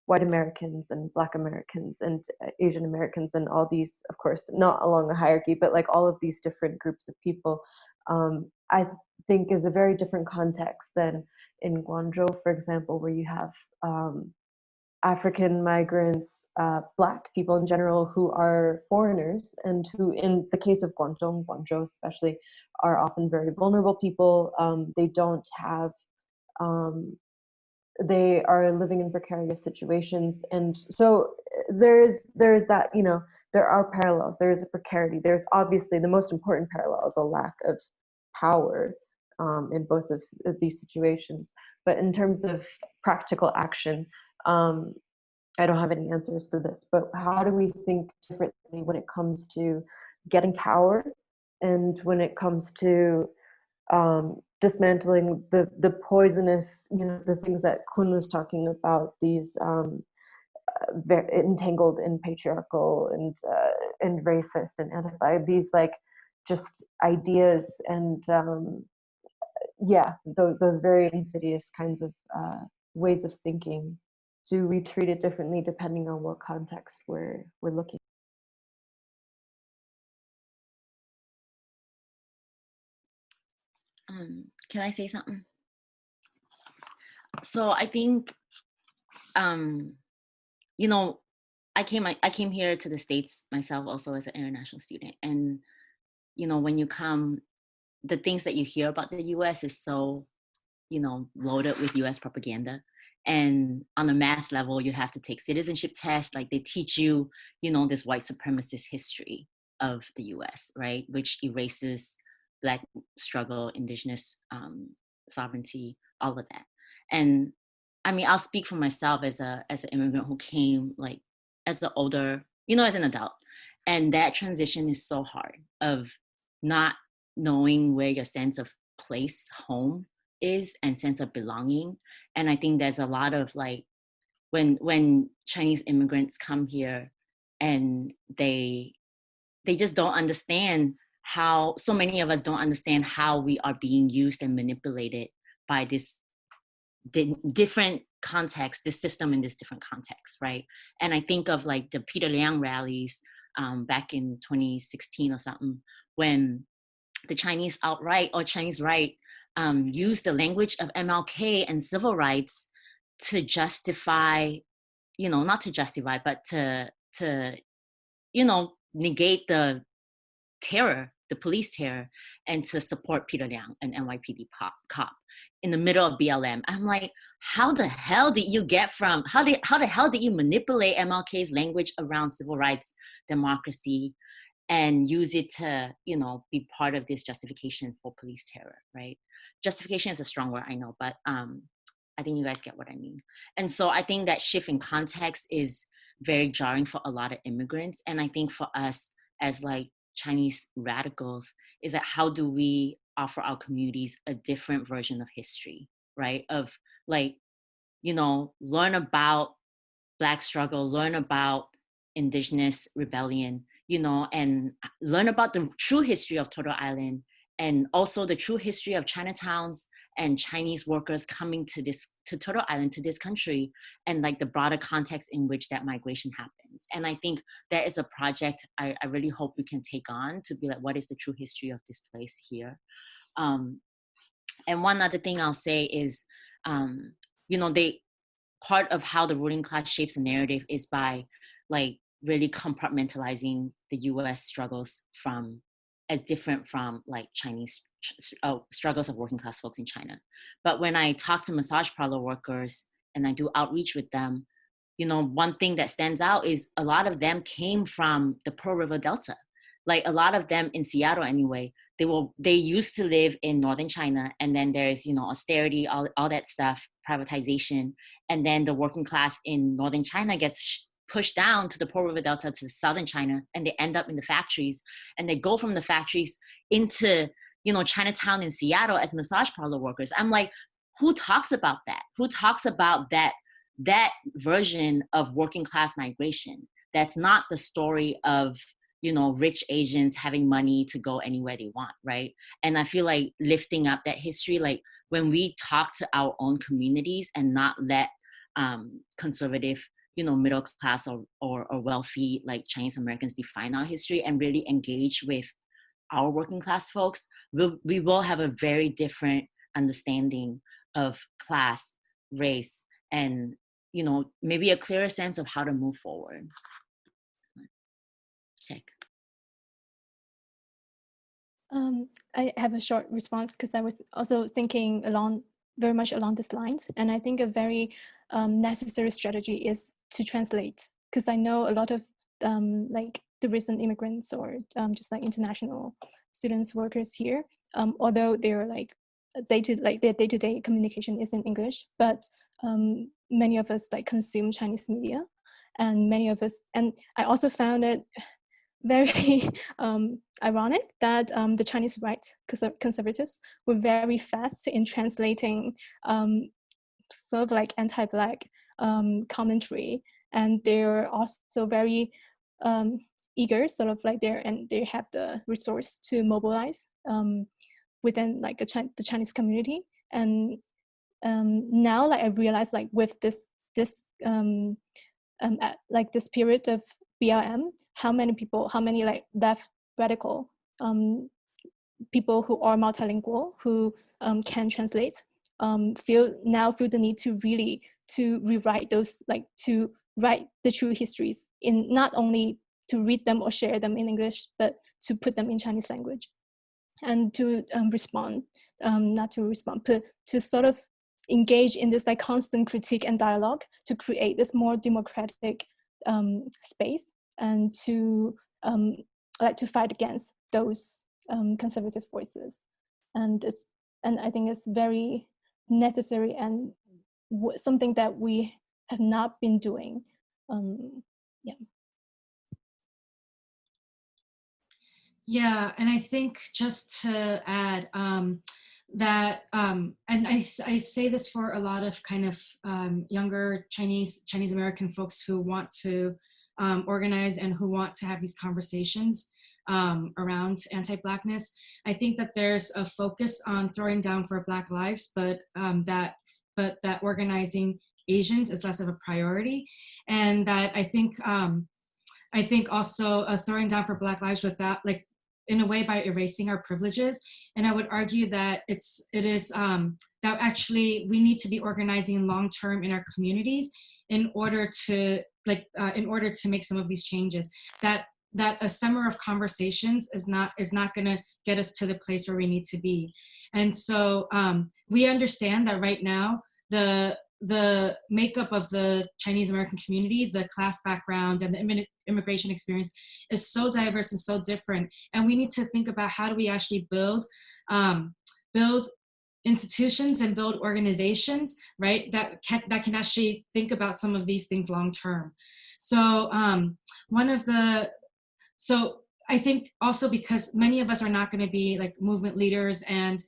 white Americans and Black Americans and Asian Americans and all these, of course, not along a hierarchy, but like all of these different groups of people, I think is a very different context than in Guangzhou, for example, where you have African migrants, Black people in general who are foreigners, and who, in the case of Guangzhou especially, are often very vulnerable people. They don't have, they are living in precarious situations, and so there's that, there are parallels. There is a precarity. There's obviously the most important parallel is a lack of power in both of these situations. But in terms of practical action, I don't have any answers to this, but how do we think differently when it comes to getting power, and when it comes to dismantling the poisonous, the things that Kun was talking about, these very entangled in patriarchal and racist and anti, these like just ideas, and yeah, those very insidious kinds of ways of thinking. Do we treat it differently depending on what context we're looking? Can I say something? So I think, I came here to the States myself also as an international student, and when you come, the things that you hear about the US is so loaded with US propaganda. And on a mass level, you have to take citizenship tests. Like they teach you, this white supremacist history of the US, right? Which erases Black struggle, indigenous sovereignty, all of that. And I mean, I'll speak for myself as an immigrant who came like as the older, as an adult. And that transition is so hard, of not knowing where your sense of place, home is, and sense of belonging. And I think there's a lot of like, when Chinese immigrants come here and they just don't understand how, so many of us don't understand how we are being used and manipulated by this different context, this system in this different context, right? And I think of like the Peter Liang rallies back in 2016 or something, when the Chinese outright or Chinese right used the language of MLK and civil rights to justify you know, not to justify, but to you know, negate the terror, the police terror, and to support Peter Liang, an NYPD cop, in the middle of BLM. I'm like, how the hell did you get from, how the hell did you manipulate MLK's language around civil rights, democracy, and use it to, you know, be part of this justification for police terror, right? Justification is a strong word, I know, but I think you guys get what I mean. And so I think that shift in context is very jarring for a lot of immigrants. And I think for us as like Chinese radicals is that how do we offer our communities a different version of history, right? Of like, you know, learn about Black struggle, learn about Indigenous rebellion, you know, and learn about the true history of Turtle Island, and also the true history of Chinatowns and Chinese workers coming to Turtle Island, to this country, and like the broader context in which that migration happens. And I think that is a project I really hope we can take on, to be like, what is the true history of this place here? And one other thing I'll say is, you know, part of how the ruling class shapes a narrative is by like really compartmentalizing the US struggles from, as different from like Chinese struggles of working class folks in China. But when I talk to massage parlor workers and I do outreach with them, you know, one thing that stands out is a lot of them came from the Pearl River Delta. Like a lot of them in Seattle anyway, they used to live in Northern China, and then there's, you know, austerity, all that stuff, privatization, and then the working class in Northern China gets pushed down to the Pearl River Delta, to Southern China, and they end up in the factories, and they go from the factories into, you know, Chinatown in Seattle as massage parlor workers. I'm like, who talks about that? Who talks about that version of working class migration? That's not the story of, you know, rich Asians having money to go anywhere they want, right? And I feel like lifting up that history, like when we talk to our own communities and not let conservative, you know, middle class or wealthy like Chinese Americans define our history, and really engage with our working class folks, we will have a very different understanding of class, race, and, you know, maybe a clearer sense of how to move forward. Check. I have a short response because I was also thinking very much along these lines. And I think a very necessary strategy is to translate, because I know a lot of like the recent immigrants or just like international students, workers here, although they're like their day-to-day communication is in English, but many of us like consume Chinese media, and many of us, and I also found it very ironic that the Chinese right conservatives were very fast in translating sort of like anti-Black commentary, and they're also very eager, sort of like they have the resource to mobilize within like the Chinese community. And now, like I realize, like with this like this period of BLM, how many like left radical people who are multilingual, who can translate, feel the need to rewrite those, like to write the true histories, in not only to read them or share them in English, but to put them in Chinese language, and to but to sort of engage in this like constant critique and dialogue, to create this more democratic space, and to like to fight against those conservative voices. And I think it's very necessary, and something that we have not been doing. Yeah, and I think just to add that, and I say this for a lot of kind of younger Chinese American folks who want to organize and who want to have these conversations around anti-Blackness. I think that there's a focus on throwing down for Black lives, but that organizing Asians is less of a priority, and that I think also throwing down for Black lives without, like, in a way, by erasing our privileges. And I would argue that it is that actually we need to be organizing long-term in our communities in order to make some of these changes. That a summer of conversations is not going to get us to the place where we need to be. And so we understand that right now the makeup of the Chinese American community, the class background and the immigration experience is so diverse and so different. And we need to think about how do we actually build institutions and build organizations, right, that can actually think about some of these things long term. So so I think also because many of us are not going to be like movement leaders, and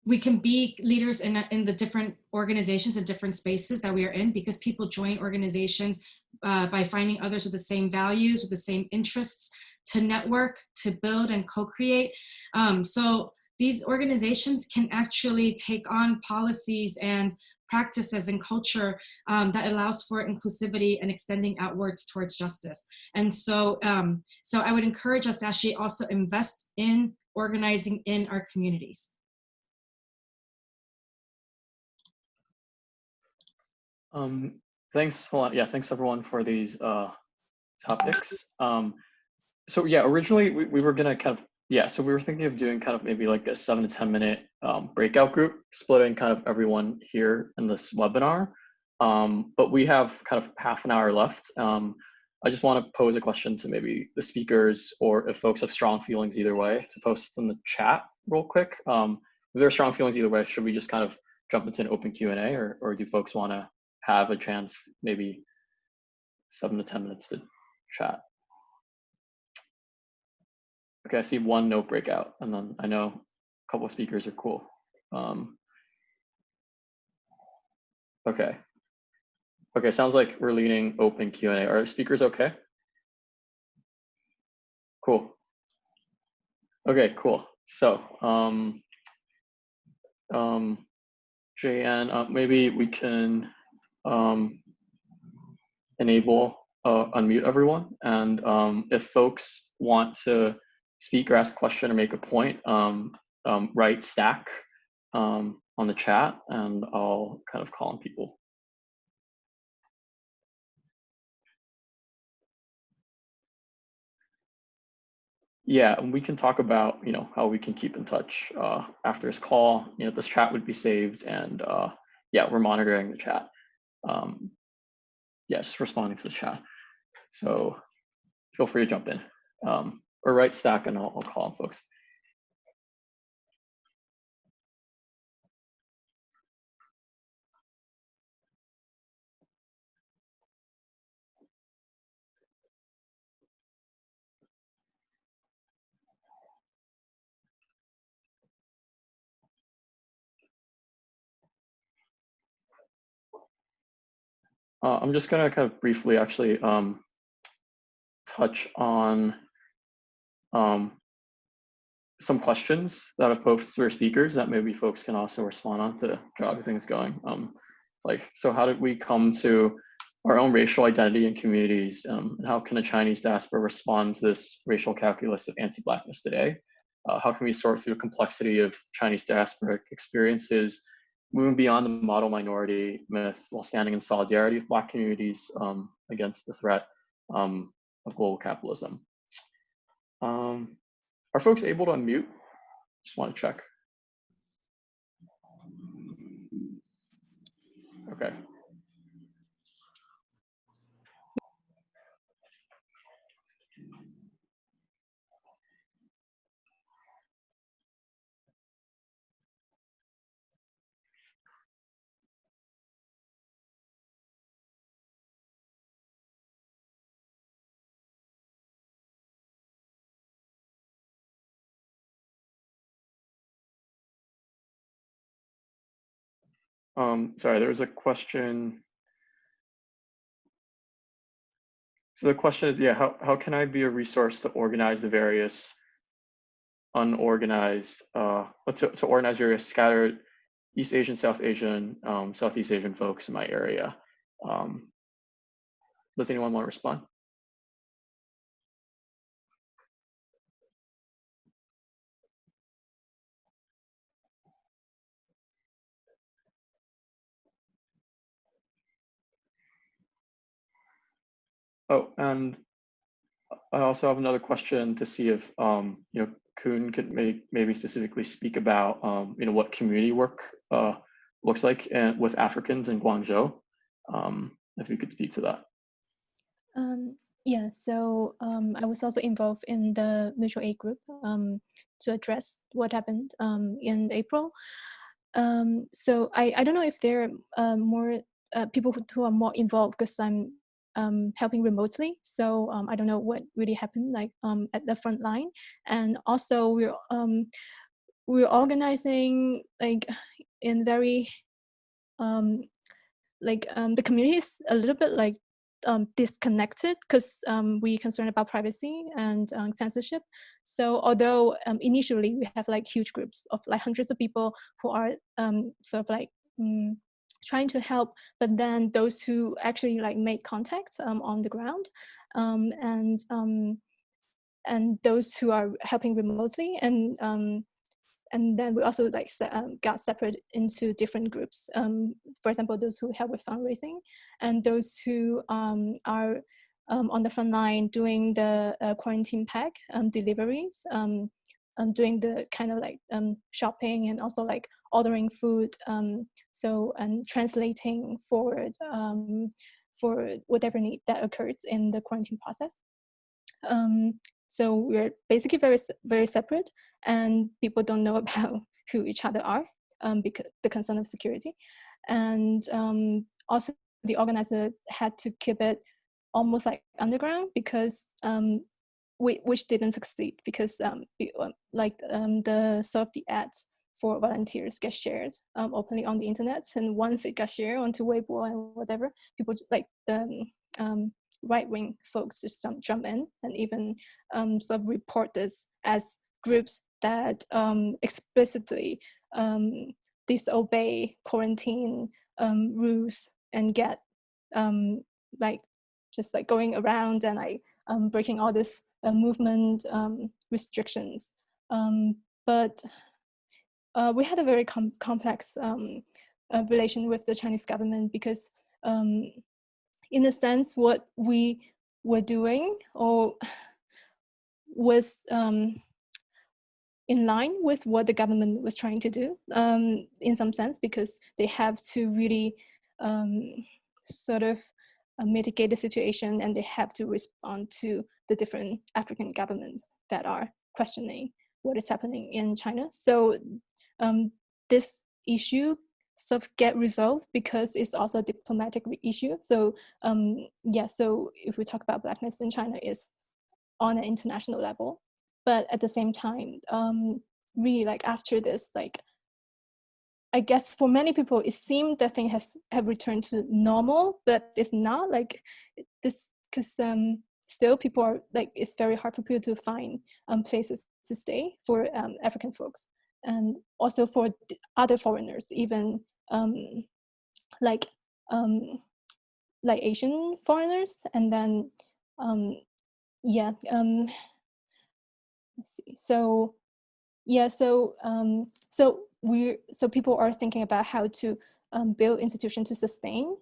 we can be leaders in the different organizations and different spaces that we are in, because people join organizations by finding others with the same values, with the same interests, to network, to build and co-create. So these organizations can actually take on policies and practices and culture that allows for inclusivity and extending outwards towards justice. And so, so I would encourage us to actually also invest in organizing in our communities. Thanks a lot. Yeah, thanks everyone for these topics. So yeah, originally we were gonna kind of, so we were thinking of doing kind of maybe like a 7 to 10 minute breakout group, splitting kind of everyone here in this webinar. But we have kind of half an hour left. I just want to pose a question to maybe the speakers, or if folks have strong feelings either way, to post in the chat real quick. If there are strong feelings either way, should we just kind of jump into an open Q&A, or do folks want to have a chance, maybe 7 to 10 minutes to chat? Okay, I see one no breakout, and then I know a couple of speakers are cool. Okay. Okay, sounds like we're leaning open Q&A. Are speakers okay? Cool. Okay, cool. So, JN, maybe we can enable unmute everyone, and if folks want to speak or ask a question or make a point, write stack on the chat, and I'll kind of call on people. Yeah, and we can talk about, you know, how we can keep in touch after this call. You know, this chat would be saved, and yeah, we're monitoring the chat. Yeah, just responding to the chat. So feel free to jump in, or write stack, and I'll call on folks. I'm just gonna kind of briefly actually touch on some questions that have posed to our speakers that maybe folks can also respond on to jog things going. Like, so how did we come to our own racial identity and communities? And how can a Chinese diaspora respond to this racial calculus of anti-Blackness today? How can we sort through the complexity of Chinese diasporic experiences, moving beyond the model minority myth while standing in solidarity with Black communities against the threat of global capitalism? Are folks able to unmute? Just want to check. Okay. Sorry, there was a question. So the question is, yeah, how can I be a resource to organize the various unorganized, to organize various scattered East Asian, South Asian, Southeast Asian folks in my area? Does anyone want to respond? Oh, and I also have another question to see if Kuhn could maybe specifically speak about what community work looks like with Africans in Guangzhou. If you could speak to that. Yeah, so I was also involved in the mutual aid group to address what happened in April. So I don't know if there are more people who are more involved, because I'm helping remotely. So I don't know what really happened like at the front line. And also we're organizing like in very the community is a little bit like disconnected, because we concerned about privacy and censorship. So although initially we have like huge groups of like hundreds of people who are sort of like trying to help, but then those who actually like make contact on the ground and those who are helping remotely, and then we also like got separate into different groups. For example, those who help with fundraising, and those who are on the front line doing the quarantine pack deliveries, doing the kind of like shopping, and also like ordering food. And translating for whatever need that occurs in the quarantine process. So we're basically very separate, and people don't know about who each other are because the concern of security. And also the organizer had to keep it almost like underground, because which didn't succeed, because the sort of the ads for volunteers get shared openly on the internet, and once it got shared onto Weibo and whatever, people like the right-wing folks just jump in and even sort of report this as groups that explicitly disobey quarantine rules and get just like going around and like breaking all this movement restrictions. But we had a very complex relation with the Chinese government, because in a sense, what we were doing or was in line with what the government was trying to do, in some sense, because they have to really sort of mitigate the situation, and they have to respond to the different African governments that are questioning what is happening in China. So this issue sort of get resolved because it's also a diplomatic issue. So so if we talk about Blackness in China, is on an international level, but at the same time, really like after this, like I guess for many people it seemed that things have returned to normal, but it's not like this, because still people are like, it's very hard for people to find places to stay for African folks, and also for other foreigners, even like Asian foreigners. And then let's see. So so people are thinking about how to build institutions to sustain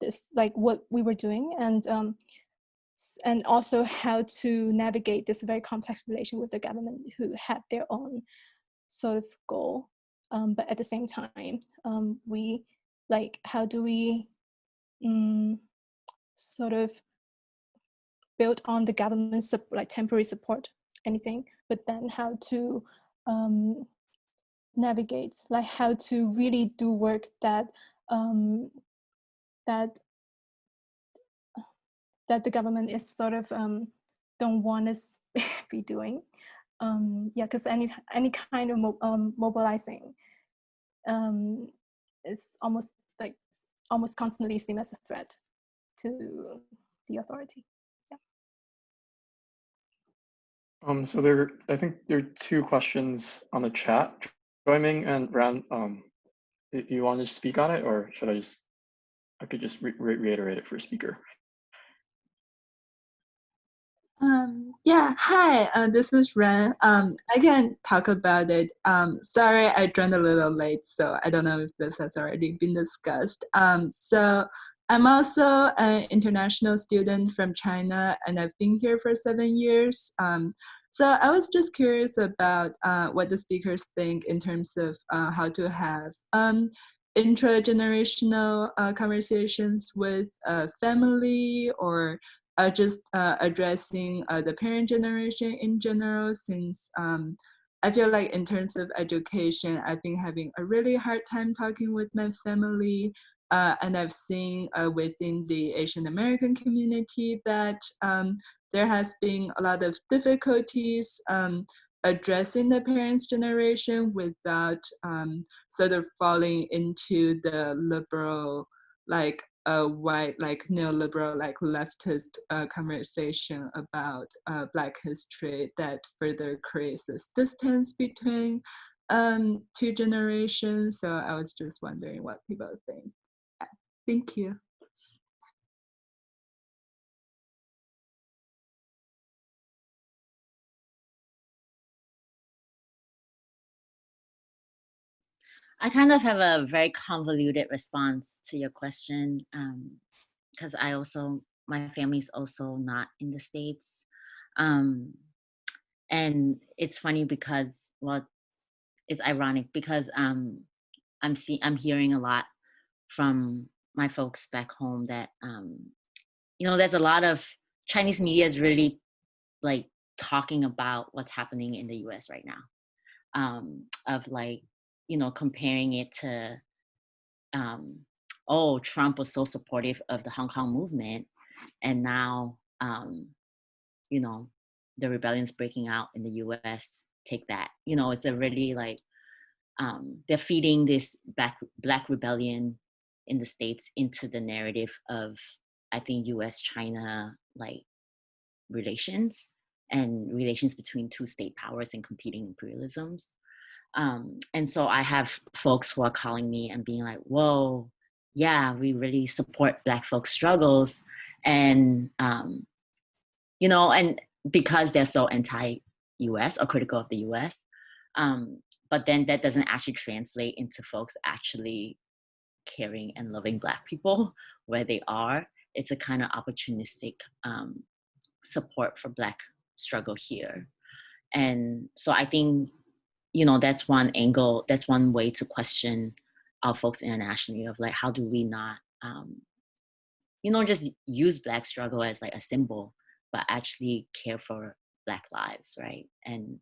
this, like what we were doing, and also how to navigate this very complex relation with the government, who had their own sort of goal, but at the same time, we like, how do we sort of build on the government's like temporary support, anything, but then how to navigate, like how to really do work that that the government is sort of don't want us be doing. Because any kind of mobilizing is almost constantly seen as a threat to the authority. So I think there are two questions on the chat. Joiming and Ran, do you want to speak on it, or should I could just reiterate it for speaker. Yeah, hi, this is Ren. I can talk about it. Sorry, I joined a little late, so I don't know if this has already been discussed. So I'm also an international student from China, and I've been here for 7 years. So I was just curious about what the speakers think in terms of how to have intragenerational conversations with family, or just addressing the parent generation in general, since I feel like in terms of education, I've been having a really hard time talking with my family. And I've seen within the Asian American community that there has been a lot of difficulties addressing the parents' generation without sort of falling into the liberal, like white, like neoliberal, like leftist conversation about Black history that further creates this distance between two generations. So I was just wondering what people think. Thank you. I kind of have a very convoluted response to your question, because my family's also not in the States. And it's funny because, well, it's ironic because I'm hearing a lot from my folks back home that, there's a lot of Chinese media is really like talking about what's happening in the US right now, of like, comparing it to, Trump was so supportive of the Hong Kong movement, and now, the rebellion's breaking out in the US. Take that. It's a really like, they're feeding this black rebellion in the States into the narrative of, I think, US-China like relations and relations between two state powers and competing imperialisms. And so I have folks who are calling me and being like, whoa, yeah, we really support Black folks' struggles. And, and because they're so anti-US or critical of the US, but then that doesn't actually translate into folks actually caring and loving Black people where they are. It's a kind of opportunistic support for Black struggle here. And so I think, that's one angle, that's one way to question our folks internationally of like, how do we not, just use Black struggle as like a symbol, but actually care for Black lives, right? And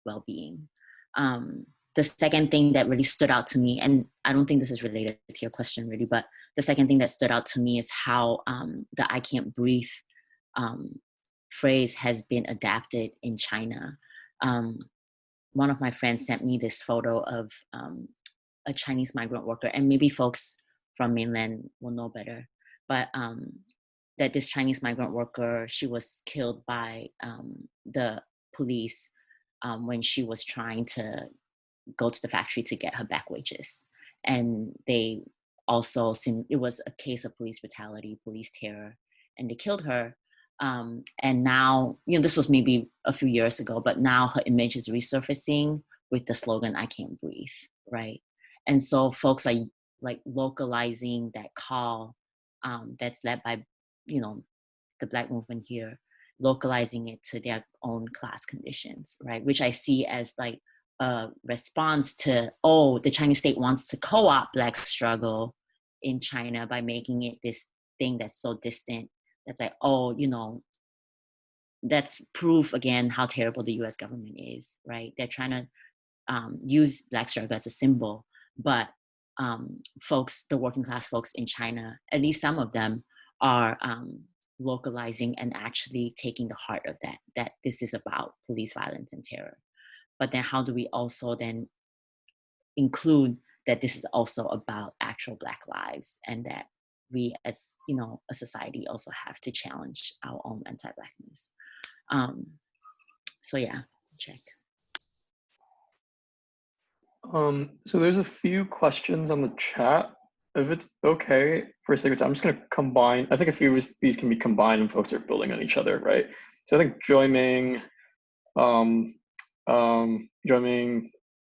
well-being. The second thing that really stood out to me, and I don't think this is related to your question really, but the second thing that stood out to me is how the I can't breathe phrase has been adapted in China. One of my friends sent me this photo of a Chinese migrant worker, and maybe folks from mainland will know better, but that this Chinese migrant worker, she was killed by the police when she was trying to go to the factory to get her back wages. And they also, it was a case of police brutality, police terror, and they killed her. And now, this was maybe a few years ago, but now her image is resurfacing with the slogan, I can't breathe, right? And so folks are like localizing that call that's led by, the Black movement here, localizing it to their own class conditions, right? Which I see as like a response to, the Chinese state wants to co-opt Black struggle in China by making it this thing that's so distant. That's like, that's proof again how terrible the US government is, right? They're trying to use Black struggle as a symbol, but folks, the working class folks in China, at least some of them are localizing and actually taking the heart of that this is about police violence and terror. But then how do we also then include that this is also about actual Black lives, and that we as, a society also have to challenge our own anti-Blackness. So yeah, check. So there's a few questions on the chat. If it's okay for a second, I'm just gonna combine, I think a few of these can be combined and folks are building on each other, right? So I think Joy Ming,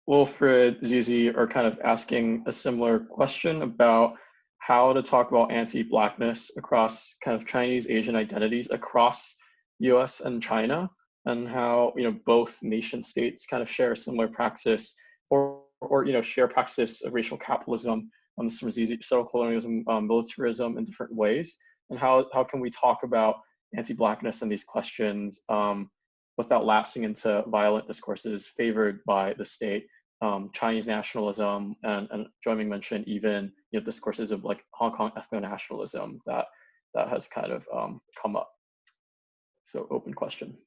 Wilfred, Zizi are kind of asking a similar question about how to talk about anti-Blackness across kind of Chinese Asian identities across US and China, and how, you know, both nation states kind of share a similar praxis, or you know, share praxis of racial capitalism, settler colonialism, militarism in different ways, and how can we talk about anti-Blackness and these questions without lapsing into violent discourses favored by the state, Chinese nationalism, and Joyming mentioned even, you know, discourses of like Hong Kong ethno-nationalism that has kind of come up. So open question.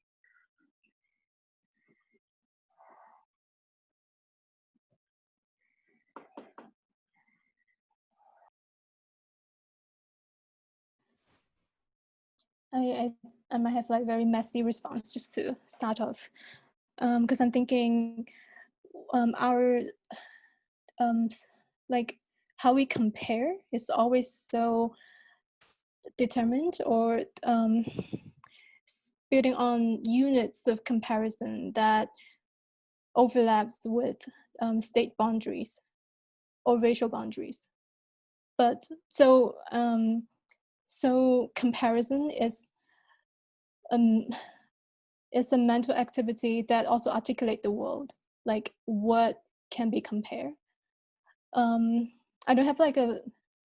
I might have like very messy response just to start off, because I'm thinking our like how we compare is always so determined, or building on units of comparison that overlaps with state boundaries or racial boundaries. But so comparison is a mental activity that also articulates the world, like what can be compared. I don't have like a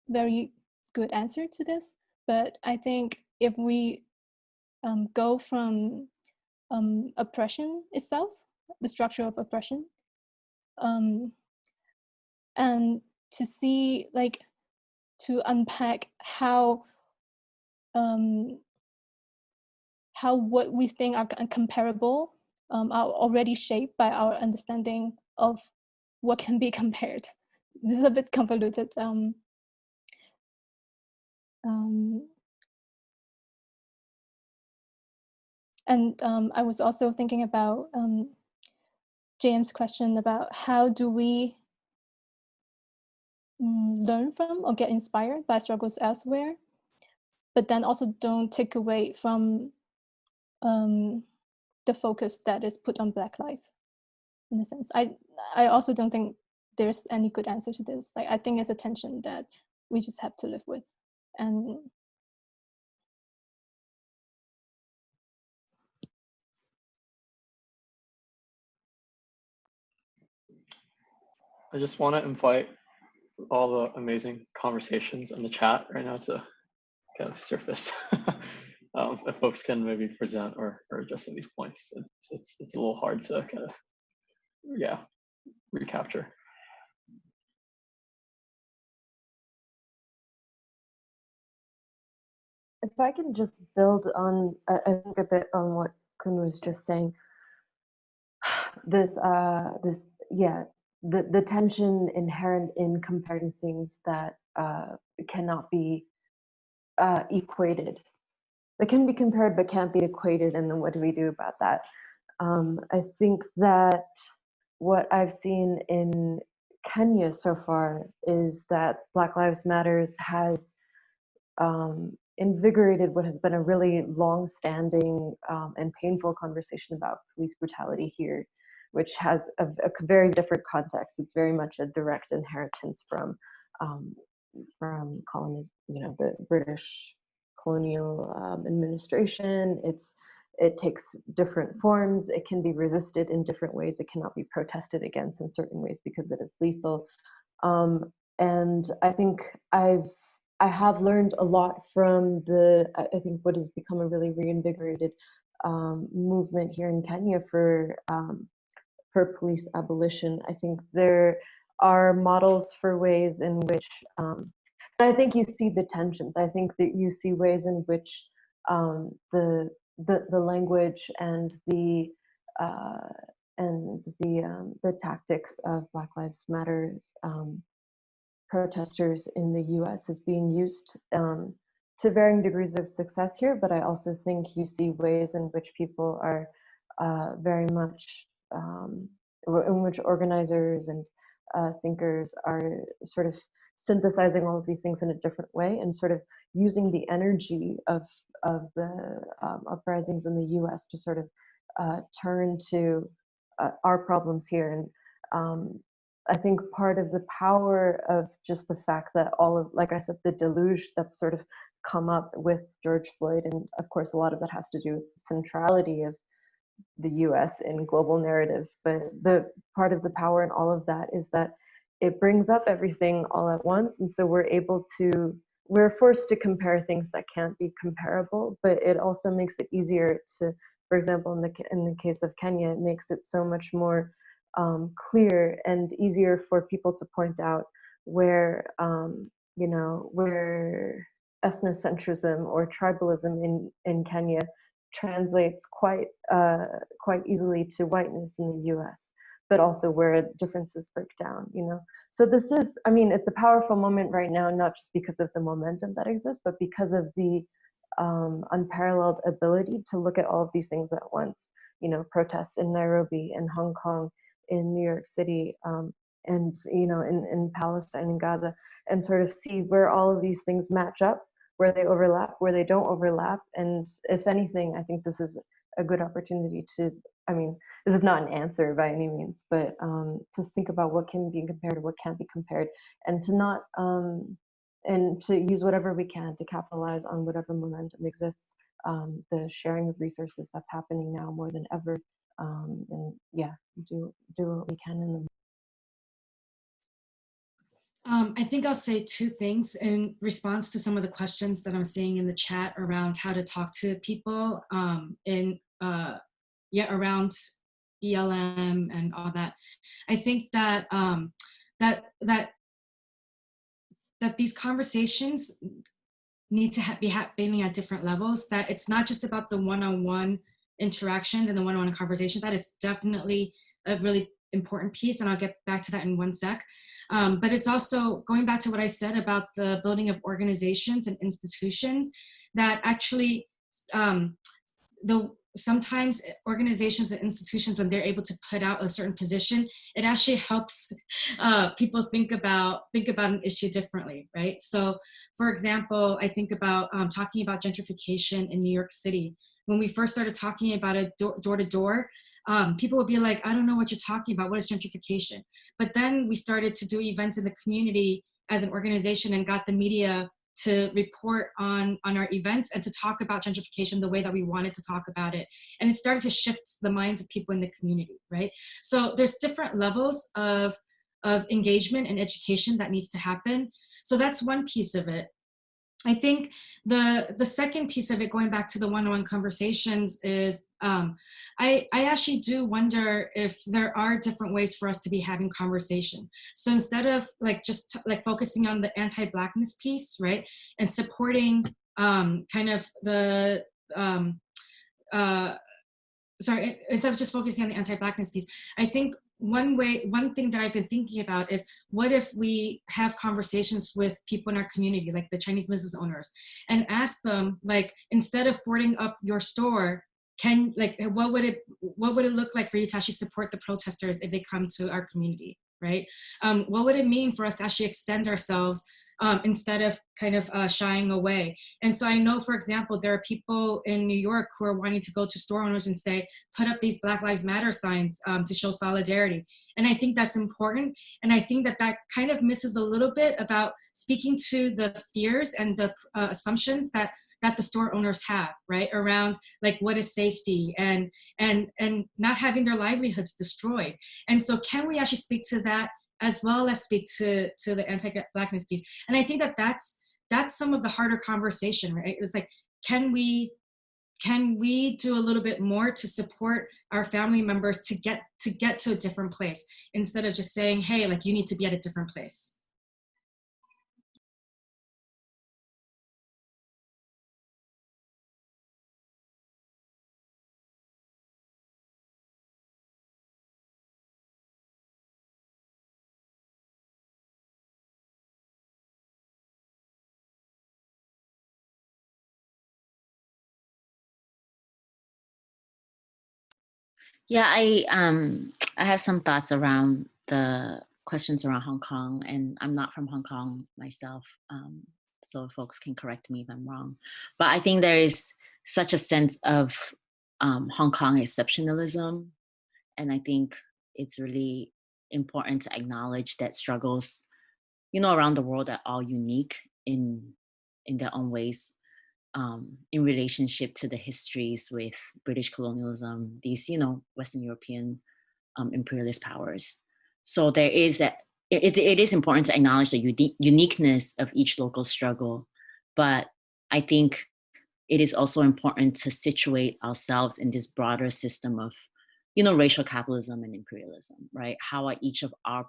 very good answer to this, but I think if we go from oppression itself, the structure of oppression, and to see, like, to unpack how what we think are comparable are already shaped by our understanding of what can be compared. This is a bit convoluted. And I was also thinking about James' question about how do we learn from or get inspired by struggles elsewhere, but then also don't take away from the focus that is put on Black life, in a sense. I also don't think there's any good answer to this. Like, I think it's a tension that we just have to live with. And I just want to invite all the amazing conversations in the chat right now to kind of surface. If folks can maybe present or address these points, it's a little hard to kind of, yeah, recapture. If I can just build on, I think a bit on what Kun was just saying. The tension inherent in comparing things that cannot be equated. That can be compared but can't be equated, and then what do we do about that? I think that what I've seen in Kenya so far is that Black Lives Matters has invigorated what has been a really long-standing and painful conversation about police brutality here, which has a very different context. It's very much a direct inheritance from colonies, you know, the British colonial administration. It takes different forms. It can be resisted in different ways. It cannot be protested against in certain ways because it is lethal. And I think I have learned a lot from I think what has become a really reinvigorated movement here in Kenya for police abolition. I think there are models for ways in which, I think you see the tensions. I think that you see ways in which the language and the tactics of Black Lives Matters protesters in the U.S. is being used to varying degrees of success here, but I also think you see ways in which people are very much, in which organizers and thinkers are sort of synthesizing all of these things in a different way and sort of using the energy of the uprisings in the U.S. to sort of turn to our problems here. And I think part of the power of just the fact that all of, like I said, the deluge that's sort of come up with George Floyd, and of course a lot of that has to do with the centrality of the US in global narratives, but the part of the power in all of that is that it brings up everything all at once, and so we're forced to compare things that can't be comparable, but it also makes it easier to, for example, in the case of Kenya, it makes it so much more clear and easier for people to point out where, where ethnocentrism or tribalism in Kenya translates quite easily to whiteness in the US, but also where differences break down, So this is, I mean, it's a powerful moment right now, not just because of the momentum that exists, but because of the unparalleled ability to look at all of these things at once, protests in Nairobi, in Hong Kong, in New York City, and, in Palestine and Gaza, and sort of see where all of these things match up, where they overlap, where they don't overlap. And if anything, I think this is a good opportunity to, I mean, this is not an answer by any means, but to think about what can be compared, what can't be compared, and to not, and to use whatever we can to capitalize on whatever momentum exists, the sharing of resources that's happening now more than ever, and yeah, do what we can in the I think I'll say two things in response to some of the questions that I'm seeing in the chat around how to talk to people around BLM and all that. I think that that these conversations need to be happening at different levels, that it's not just about the one-on-one interactions and the one-on-one conversation. That is definitely a really important piece, and I'll get back to that in one sec. But it's also going back to what I said about the building of organizations and institutions that actually, sometimes organizations and institutions, when they're able to put out a certain position, it actually helps people think about an issue differently, right? So, for example, I think about talking about gentrification in New York City. When we first started talking about it door-to-door, people would be like, I don't know what you're talking about. What is gentrification? But then we started to do events in the community as an organization and got the media to report on our events and to talk about gentrification the way that we wanted to talk about it. And it started to shift the minds of people in the community, right? So there's different levels of engagement and education that needs to happen. So that's one piece of it. I think the second piece of it, going back to the one-on-one conversations, is I actually do wonder if there are different ways for us to be having conversation. So instead of just focusing on the anti-Blackness piece, right, and supporting kind of the instead of just focusing on the anti-Blackness piece, I think one thing that I've been thinking about is, what if we have conversations with people in our community, like the Chinese business owners, and ask them, instead of boarding up your store, what would it look like for you to actually support the protesters if they come to our community, right? What would it mean for us to actually extend ourselves instead of kind of shying away? And so I know, for example, there are people in New York who are wanting to go to store owners and say, put up these Black Lives Matter signs to show solidarity. And I think that's important. And I think that kind of misses a little bit about speaking to the fears and the assumptions that the store owners have, right, around what is safety and not having their livelihoods destroyed. And so can we actually speak to that, as well as speak to the anti-Blackness piece? And I think that that's some of the harder conversation, right? It's can we do a little bit more to support our family members to get to a different place, instead of just saying, hey, you need to be at a different place. Yeah, I have some thoughts around the questions around Hong Kong, and I'm not from Hong Kong myself, so folks can correct me if I'm wrong. But I think there is such a sense of Hong Kong exceptionalism, and I think it's really important to acknowledge that struggles, you know, around the world are all unique in their own ways, in relationship to the histories with British colonialism, these, you know, Western European imperialist powers. So there is that, it is important to acknowledge the uniqueness of each local struggle, but I think it is also important to situate ourselves in this broader system of, you know, racial capitalism and imperialism, right? How are each of our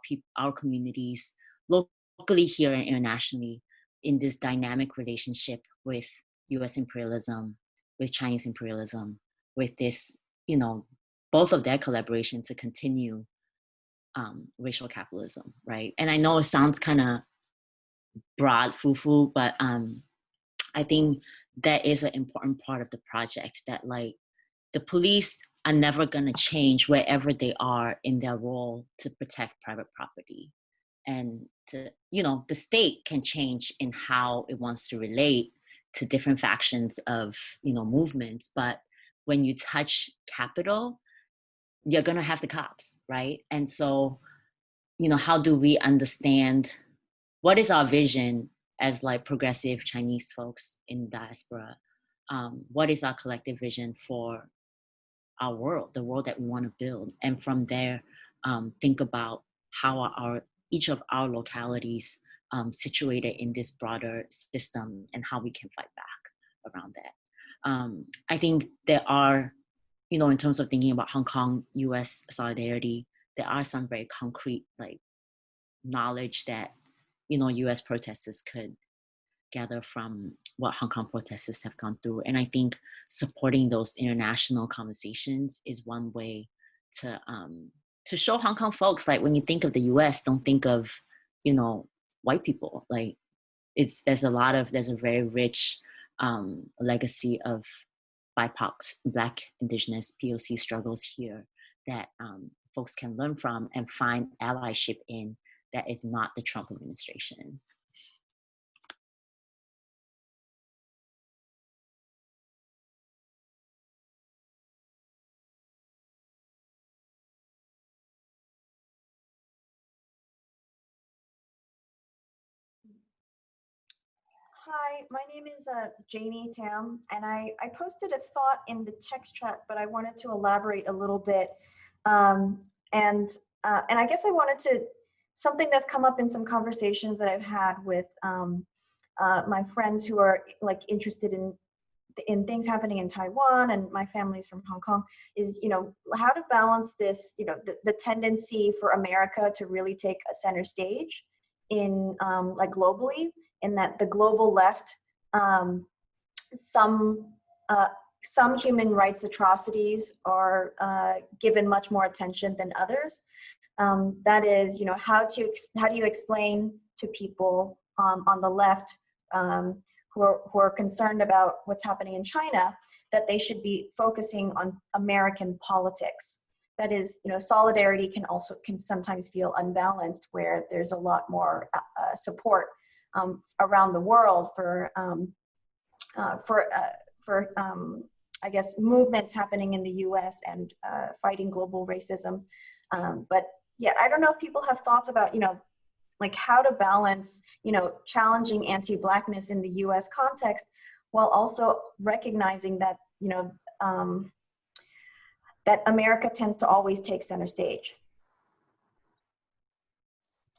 communities locally here and internationally in this dynamic relationship with US imperialism, with Chinese imperialism, with this, you know, both of their collaboration to continue racial capitalism, right? And I know it sounds kind of broad, foo-foo, but I think that is an important part of the project, that like the police are never going to change wherever they are in their role to protect private property. And to, you know, the state can change in how it wants to relate to different factions of, you know, movements. But when you touch capital, you're going to have the cops, right? And so, you know, how do we understand, what is our vision as like progressive Chinese folks in diaspora? What is our collective vision for our world, the world that we want to build? And from there, think about how are each of our localities situated in this broader system and how we can fight back around that. I think there are, you know, in terms of thinking about Hong Kong, US solidarity, there are some very concrete like knowledge that, you know, US protesters could gather from what Hong Kong protesters have gone through. And I think supporting those international conversations is one way to show Hong Kong folks, like when you think of the US, don't think of, you know, white people. Like there's a very rich legacy of BIPOC, Black, Indigenous, POC struggles here that folks can learn from and find allyship in, that is not the Trump administration. Hi, my name is Jamie Tam, and I posted a thought in the text chat, but I wanted to elaborate a little bit. And I guess I wanted to, something that's come up in some conversations that I've had with my friends who are like interested in things happening in Taiwan, and my family's from Hong Kong, is, you know, how to balance this, you know, the tendency for America to really take a center stage in like globally, in that the global left, some human rights atrocities are given much more attention than others. That is, you know, how do you explain to people on the left who are concerned about what's happening in China, that they should be focusing on American politics? That is, you know, solidarity can sometimes feel unbalanced, where there's a lot more support around the world for I guess movements happening in the U.S. and fighting global racism. But yeah, I don't know if people have thoughts about, you know, like how to balance, you know, challenging anti-Blackness in the U.S. context, while also recognizing that, you know, that America tends to always take center stage.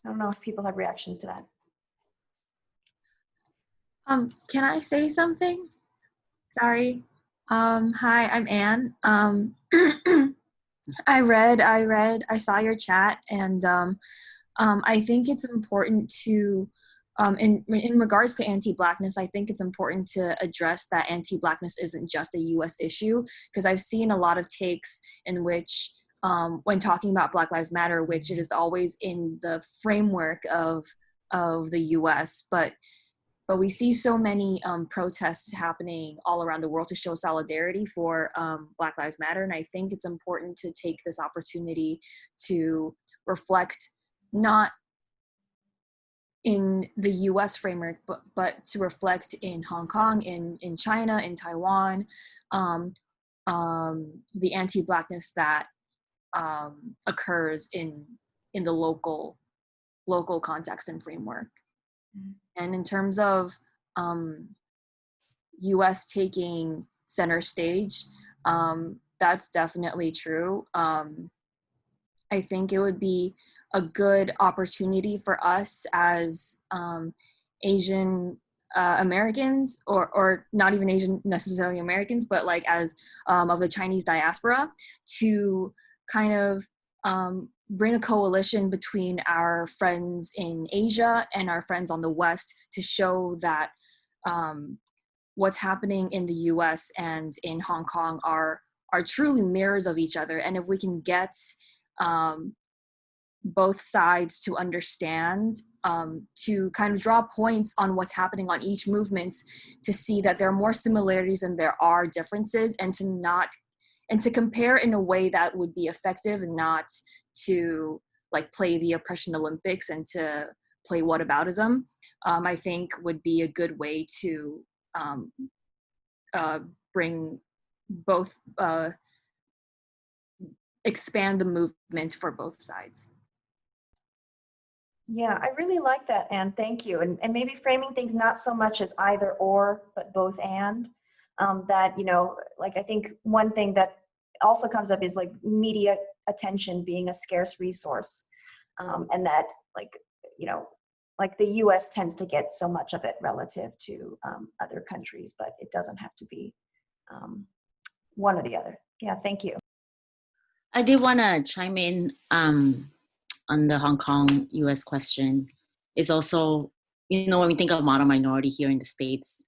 I don't know if people have reactions to that. Can I say something? Sorry. Hi, I'm Anne. I saw your chat, and I think it's important to, in regards to anti-Blackness, I think it's important to address that anti-Blackness isn't just a US issue, because I've seen a lot of takes in which, when talking about Black Lives Matter, which it is always in the framework of the US, but we see so many protests happening all around the world to show solidarity for Black Lives Matter. And I think it's important to take this opportunity to reflect not in the US framework, but to reflect in Hong Kong, in China, in Taiwan, the anti-Blackness that occurs in in the local context and framework. And in terms of US taking center stage, that's definitely true. I think it would be a good opportunity for us as Asian Americans, or not even Asian necessarily Americans, but like as of the Chinese diaspora, to kind of bring a coalition between our friends in Asia and our friends on the West to show that what's happening in the US and in Hong Kong are truly mirrors of each other. And if we can get both sides to understand, to kind of draw points on what's happening on each movement, to see that there are more similarities than there are differences, and to compare in a way that would be effective, and not to like play the oppression Olympics and to play whataboutism, I think would be a good way to bring both, expand the movement for both sides. Yeah, I really like that, Anne. Thank you. And maybe framing things not so much as either or, but both and. That, you know, like I think one thing that also comes up is like media attention being a scarce resource. And that, like, you know, like the US tends to get so much of it relative to other countries, but it doesn't have to be one or the other. Yeah, thank you. I did want to chime in on the Hong Kong US question. Is also, you know, when we think of model minority here in the States,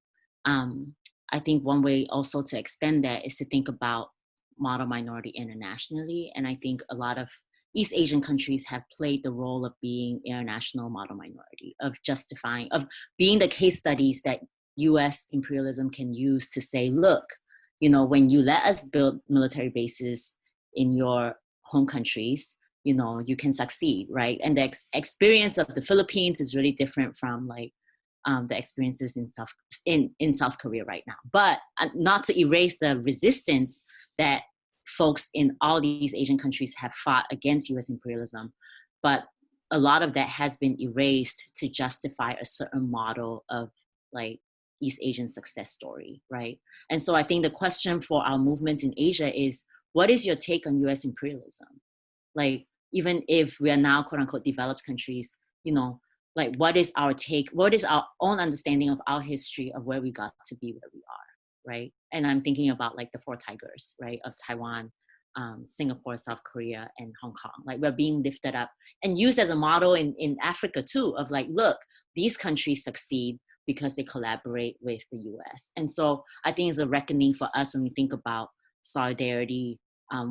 I think one way also to extend that is to think about model minority internationally. And I think a lot of East Asian countries have played the role of being international model minority, of justifying, of being the case studies that US imperialism can use to say, look, you know, when you let us build military bases in your home countries, you know, you can succeed, right? And the experience of the Philippines is really different from like the experiences in South Korea right now. But not to erase the resistance that folks in all these Asian countries have fought against US imperialism, but a lot of that has been erased to justify a certain model of like East Asian success story, right? And so I think the question for our movements in Asia is, what is your take on US imperialism? Like, even if we are now quote unquote developed countries, you know, like what is our take? What is our own understanding of our history of where we got to be where we are, right? And I'm thinking about like the four tigers, right? Of Taiwan, Singapore, South Korea, and Hong Kong. Like we're being lifted up and used as a model in Africa too, of like, look, these countries succeed because they collaborate with the US. And so I think it's a reckoning for us when we think about solidarity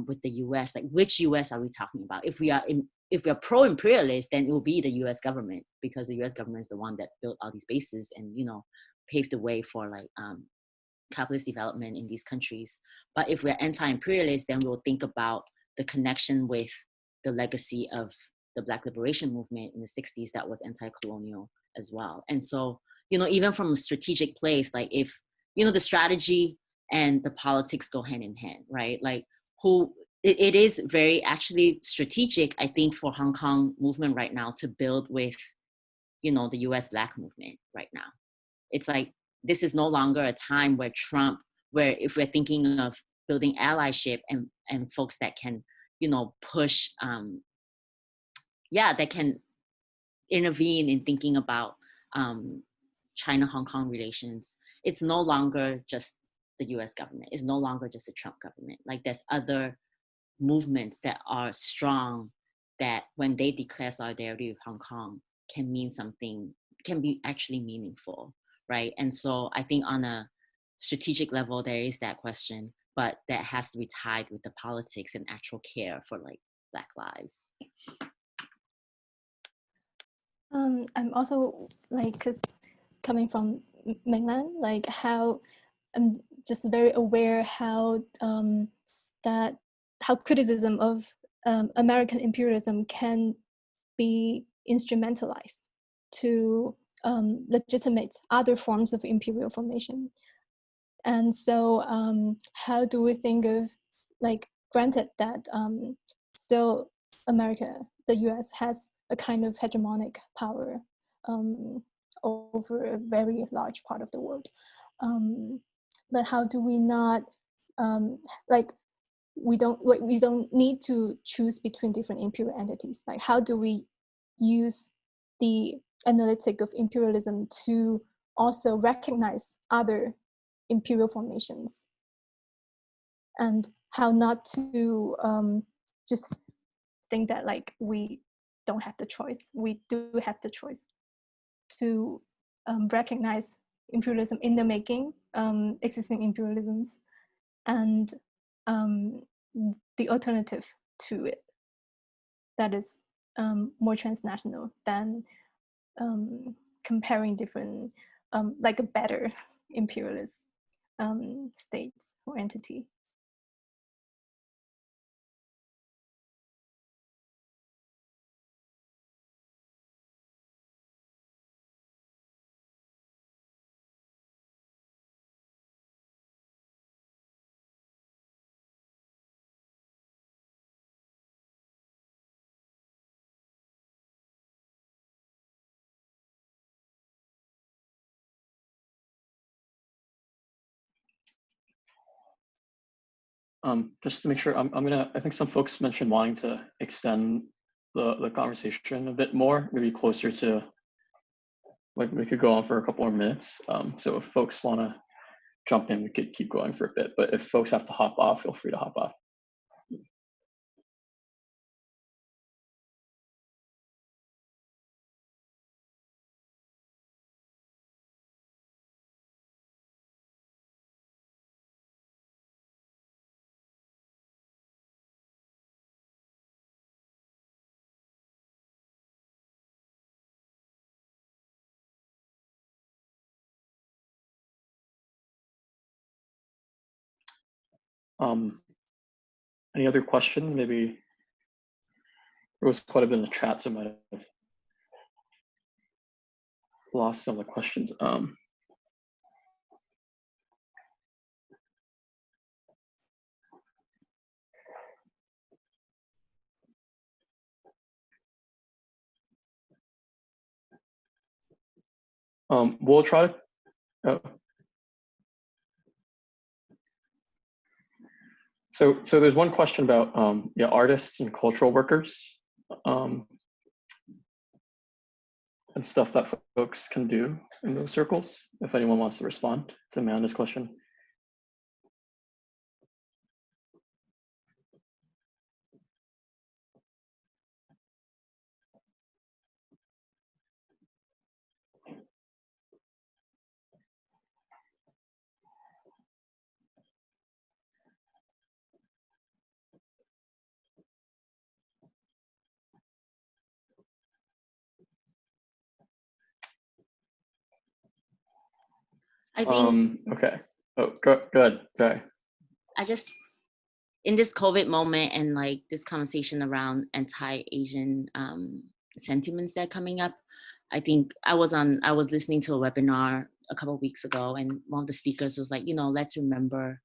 with the US, like which US are we talking about? If we are pro-imperialist, then it will be the US government, because the US government is the one that built all these bases and, you know, paved the way for like capitalist development in these countries. But if we're anti-imperialist, then we'll think about the connection with the legacy of the Black liberation movement in the 60s that was anti-colonial as well. And so, you know, even from a strategic place, like if, you know, the strategy and the politics go hand in hand, right? Like it is very actually strategic, I think, for Hong Kong movement right now to build with, you know, the US Black movement right now. It's like, this is no longer a time where where if we're thinking of building allyship and folks that can, you know, push, that can intervene in thinking about China-Hong Kong relations. It's no longer just the US government. It's no longer just the Trump government. Like there's other movements that are strong that when they declare solidarity with Hong Kong can mean something, can be actually meaningful, right? And so I think on a strategic level, there is that question, but that has to be tied with the politics and actual care for like Black lives. I'm also like, cause coming from mainland, like how I'm just very aware how how criticism of American imperialism can be instrumentalized to legitimate other forms of imperial formation. And so how do we think of, like, granted that still America, the US, has a kind of hegemonic power over a very large part of the world. But how do we not, like, we don't need to choose between different imperial entities. Like, how do we use the analytic of imperialism to also recognize other imperial formations, and how not to just think that like we don't have the choice. We do have the choice to recognize imperialism in the making, existing imperialisms, and the alternative to it that is more transnational than comparing different, like a better imperialist states or entity. Just to make sure, I think some folks mentioned wanting to extend the conversation a bit more, maybe closer to, like we could go on for a couple more minutes. So if folks want to jump in, we could keep going for a bit, but if folks have to hop off, feel free to hop off. Any other questions? Maybe there was quite a bit in the chat, so I might have lost some of the questions. We'll try to. So there's one question about yeah, artists and cultural workers and stuff that folks can do in those circles. If anyone wants to respond to Amanda's question. I think. Okay. Oh, go ahead. Sorry. I just, in this COVID moment and like this conversation around anti-Asian sentiments that are coming up, I think I was listening to a webinar a couple of weeks ago, and one of the speakers was like, let's remember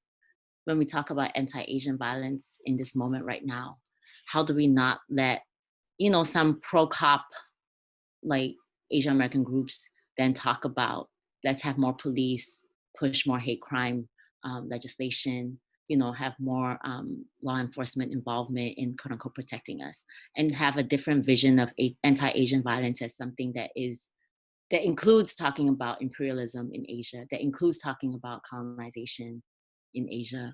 when we talk about anti-Asian violence in this moment right now, how do we not let, some pro-cop like Asian American groups then talk about, let's have more police, push more hate crime legislation, have more law enforcement involvement in quote unquote protecting us, and have a different vision of anti-Asian violence as something that includes talking about imperialism in Asia, that includes talking about colonization in Asia,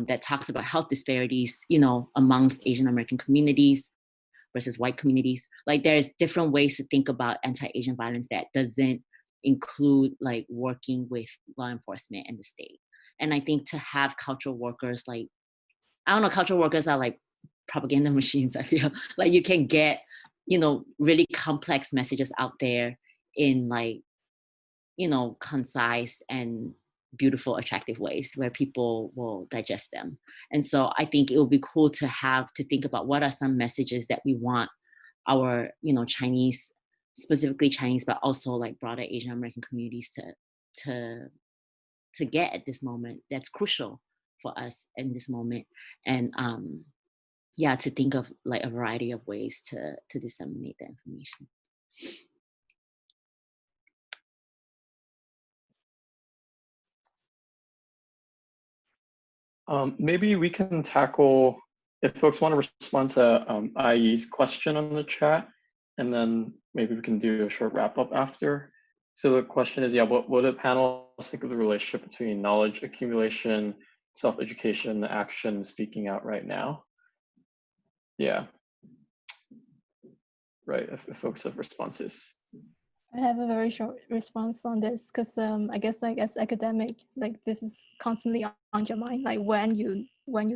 that talks about health disparities, amongst Asian American communities versus white communities. Like there's different ways to think about anti-Asian violence that doesn't include like working with law enforcement and the state. And I think to have cultural workers, like, I don't know, cultural workers are like propaganda machines, I feel. Like you can get, really complex messages out there in like, concise and beautiful, attractive ways where people will digest them. And so I think it would be cool to think about what are some messages that we want our, Chinese, specifically Chinese, but also like broader Asian American communities to get at this moment that's crucial for us in this moment. And yeah, to think of like a variety of ways to disseminate the information. Maybe we can tackle, if folks want to respond to IE's question on the chat, and then maybe we can do a short wrap up after. So the question is, yeah, what do panelists think of the relationship between knowledge accumulation, self-education, action, speaking out right now? Yeah, right, if folks have responses. I have a very short response on this because I guess like as academic, like this is constantly on your mind, like when you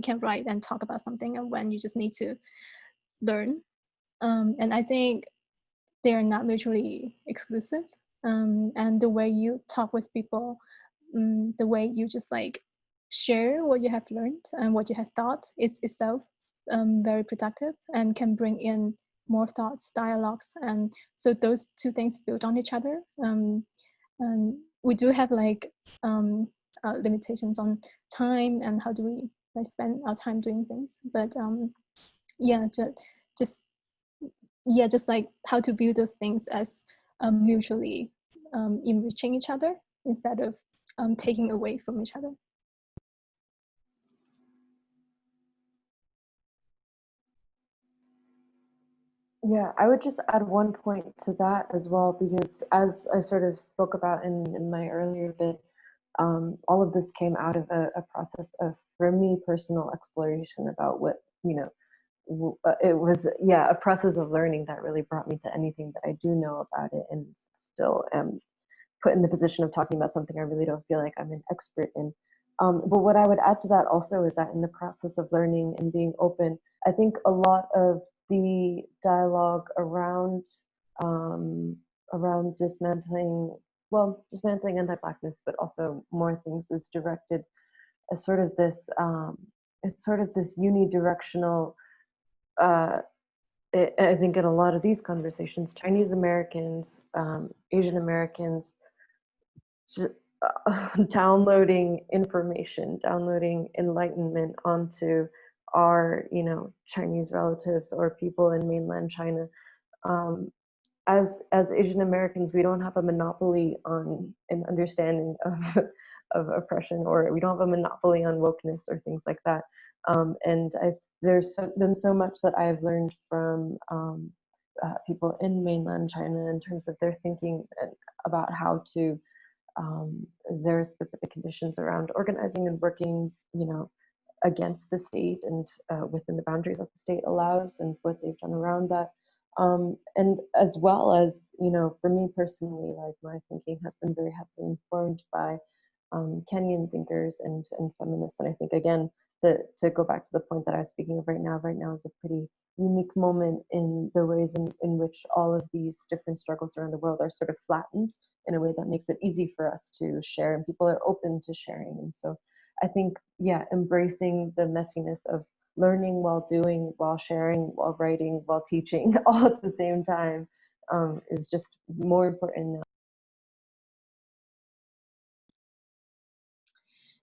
can write and talk about something and when you just need to learn. And I think they are not mutually exclusive. And the way you talk with people, the way you just like share what you have learned and what you have thought is itself very productive and can bring in more thoughts, dialogues. And so those two things build on each other. And we do have like limitations on time and how do we like spend our time doing things. But yeah, just like how to view those things as mutually enriching each other instead of taking away from each other. Yeah, I would just add one point to that as well, because as I sort of spoke about in my earlier bit, all of this came out of a process of, for me, personal exploration about what, it was, yeah, a process of learning that really brought me to anything that I do know about it, and still am put in the position of talking about something I really don't feel like I'm an expert in. But what I would add to that also is that in the process of learning and being open, I think a lot of the dialogue around dismantling anti-Blackness, but also more things, is directed as sort of this it's sort of this unidirectional. I think in a lot of these conversations, Chinese Americans, Asian Americans, downloading information, downloading enlightenment onto our, Chinese relatives or people in mainland China. As Asian Americans, we don't have a monopoly on an understanding of oppression, or we don't have a monopoly on wokeness or things like that. And there's been so much that I've learned from people in mainland China in terms of their thinking about how to their specific conditions around organizing and working, against the state and within the boundaries that the state allows, and what they've done around that. And as well as, for me personally, like my thinking has been very heavily informed by Kenyan thinkers and feminists. And I think, again, to go back to the point that I was speaking of right now is a pretty unique moment in the ways in which all of these different struggles around the world are sort of flattened in a way that makes it easy for us to share, and people are open to sharing. And so I think, yeah, embracing the messiness of learning while doing, while sharing, while writing, while teaching, all at the same time, is just more important now.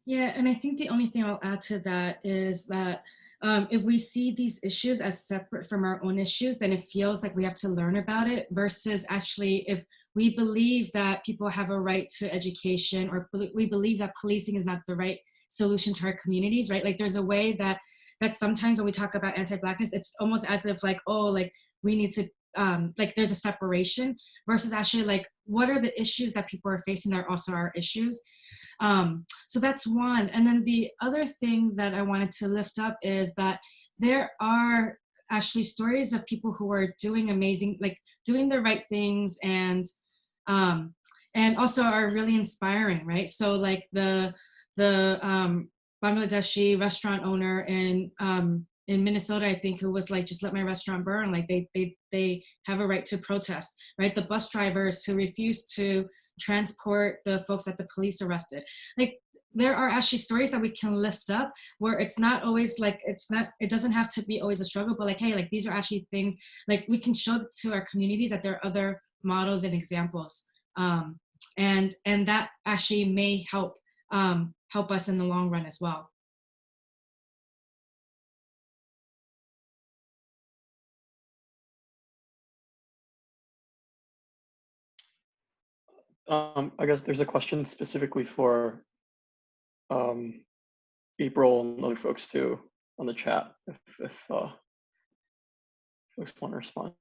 Yeah, and I think the only thing I'll add to that is that if we see these issues as separate from our own issues, then it feels like we have to learn about it, versus actually if we believe that people have a right to education, or we believe that policing is not the right solution to our communities, right? Like there's a way that sometimes when we talk about anti-Blackness, it's almost as if like, oh, like we need to, like there's a separation, versus actually like, what are the issues that people are facing that are also our issues? So that's one. And then the other thing that I wanted to lift up is that there are actually stories of people who are doing amazing, like doing the right things, and also are really inspiring, right? So like the Bangladeshi restaurant owner in Minnesota, I think, who was like, just let my restaurant burn. Like they have a right to protest, right? The bus drivers who refused to transport the folks that the police arrested. Like there are actually stories that we can lift up where it's not always like, it doesn't have to be always a struggle, but like, hey, like these are actually things, like we can show to our communities that there are other models and examples. And that actually may help us in the long run as well. I guess there's a question specifically for April and other folks too on the chat if folks want to respond.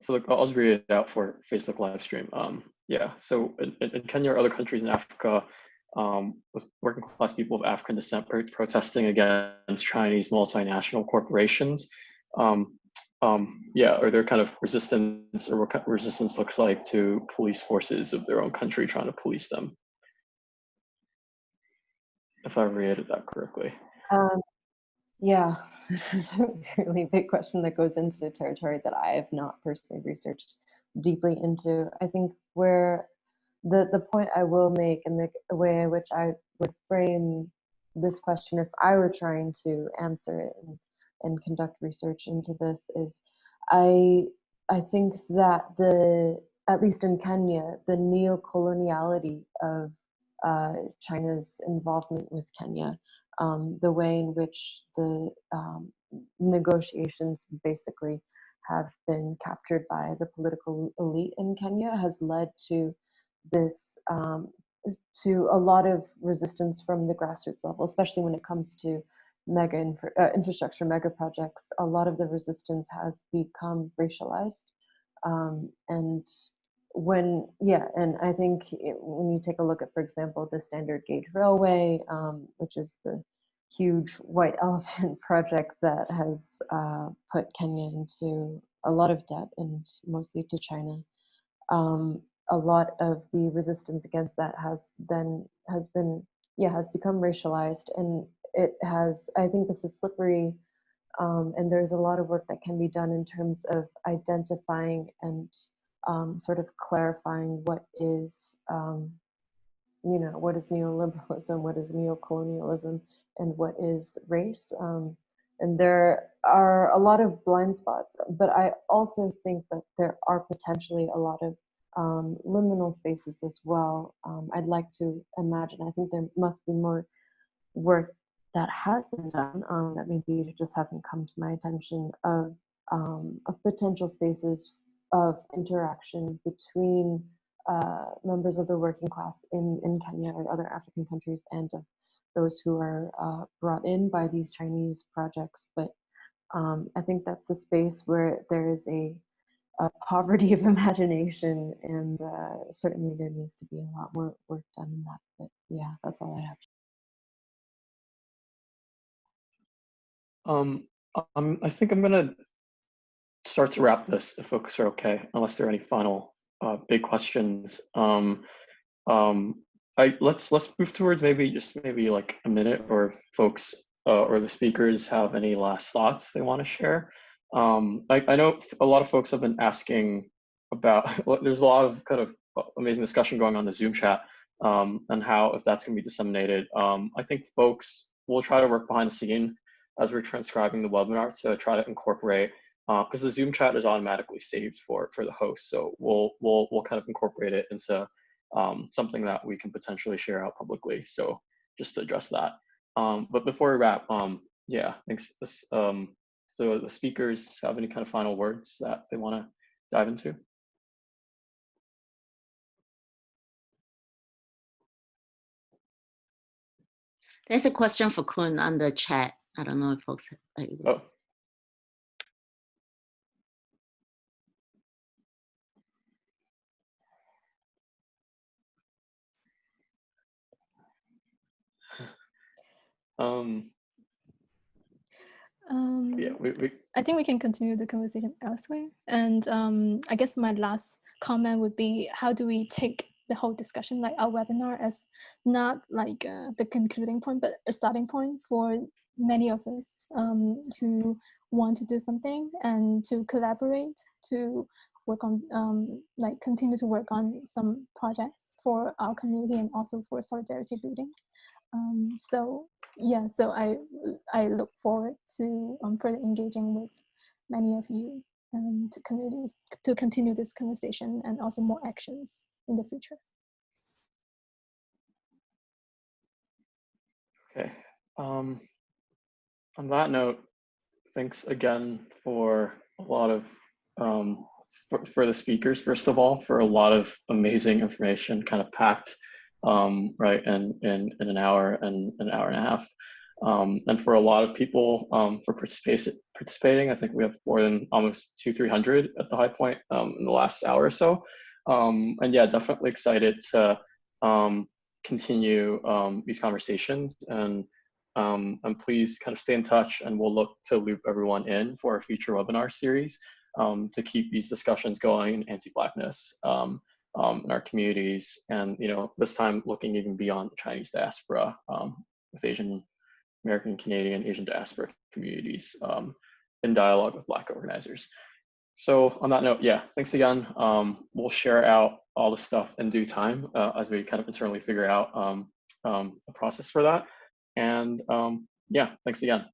So look, I'll just read it out for Facebook live stream. Yeah, so in Kenya or other countries in Africa, with working class people of African descent protesting against Chinese multinational corporations. Yeah, or their kind of resistance, or what kind of resistance looks like to police forces of their own country trying to police them. If I read that correctly. Yeah, this is a really big question that goes into territory that I have not personally researched deeply into. I think where the point I will make, and the way in which I would frame this question if I were trying to answer it and conduct research into this, is I think that at least in Kenya, the neo-coloniality of China's involvement with Kenya, the way in which the negotiations basically have been captured by the political elite in Kenya has led to this, to a lot of resistance from the grassroots level, especially when it comes to infrastructure mega projects. A lot of the resistance has become racialized, and and I think when you take a look at, for example, the standard gauge railway, which is the huge white elephant project that has put Kenya into a lot of debt, and mostly to China. A lot of the resistance against that has become racialized, and it has, I think this is slippery, and there's a lot of work that can be done in terms of identifying and sort of clarifying what is, what is neoliberalism, what is neocolonialism, and what is race. And there are a lot of blind spots, but I also think that there are potentially a lot of liminal spaces as well. I'd like to imagine, I think there must be more work that has been done that maybe it just hasn't come to my attention, of potential spaces of interaction between members of the working class in Kenya or other African countries, and of those who are brought in by these Chinese projects. But I think that's a space where there is a poverty of imagination, and certainly there needs to be a lot more work done in that. But yeah, that's all I have. I think I'm gonna start to wrap this, if folks are okay, unless there are any final big questions. Let's move towards maybe like a minute, or if folks or the speakers have any last thoughts they want to share. I know a lot of folks have been asking about, there's a lot of kind of amazing discussion going on in the Zoom chat, and how, if that's going to be disseminated. I think folks will try to work behind the scene as we're transcribing the webinar to try to incorporate, because the Zoom chat is automatically saved for the host. So we'll kind of incorporate it into something that we can potentially share out publicly. So just to address that. But before we wrap, yeah, thanks. So the speakers have any kind of final words that they want to dive into? There's a question for Kun on the chat. I don't know if folks are able. Oh. Yeah, I think we can continue the conversation elsewhere. And I guess my last comment would be, how do we take the whole discussion, like our webinar, as not like the concluding point, but a starting point for many of us who want to do something and to collaborate, to work on, like continue to work on some projects for our community and also for solidarity building. So yeah, so I look forward to further engaging with many of you and to continue this conversation and also more actions in the future. Okay. On that note, thanks again for a lot of, for the speakers, first of all, for a lot of amazing information kind of packed, right, in an hour and an hour and a half. And for a lot of people for participating. I think we have more than almost 200-300 at the high point in the last hour or so. And yeah, definitely excited to continue these conversations, and please kind of stay in touch, and we'll look to loop everyone in for a future webinar series to keep these discussions going in anti-Blackness in our communities, and this time looking even beyond the Chinese diaspora with Asian American, Canadian, Asian diaspora communities in dialogue with Black organizers. So on that note, yeah, thanks again. We'll share out all the stuff in due time as we kind of internally figure out a process for that. And yeah, thanks again.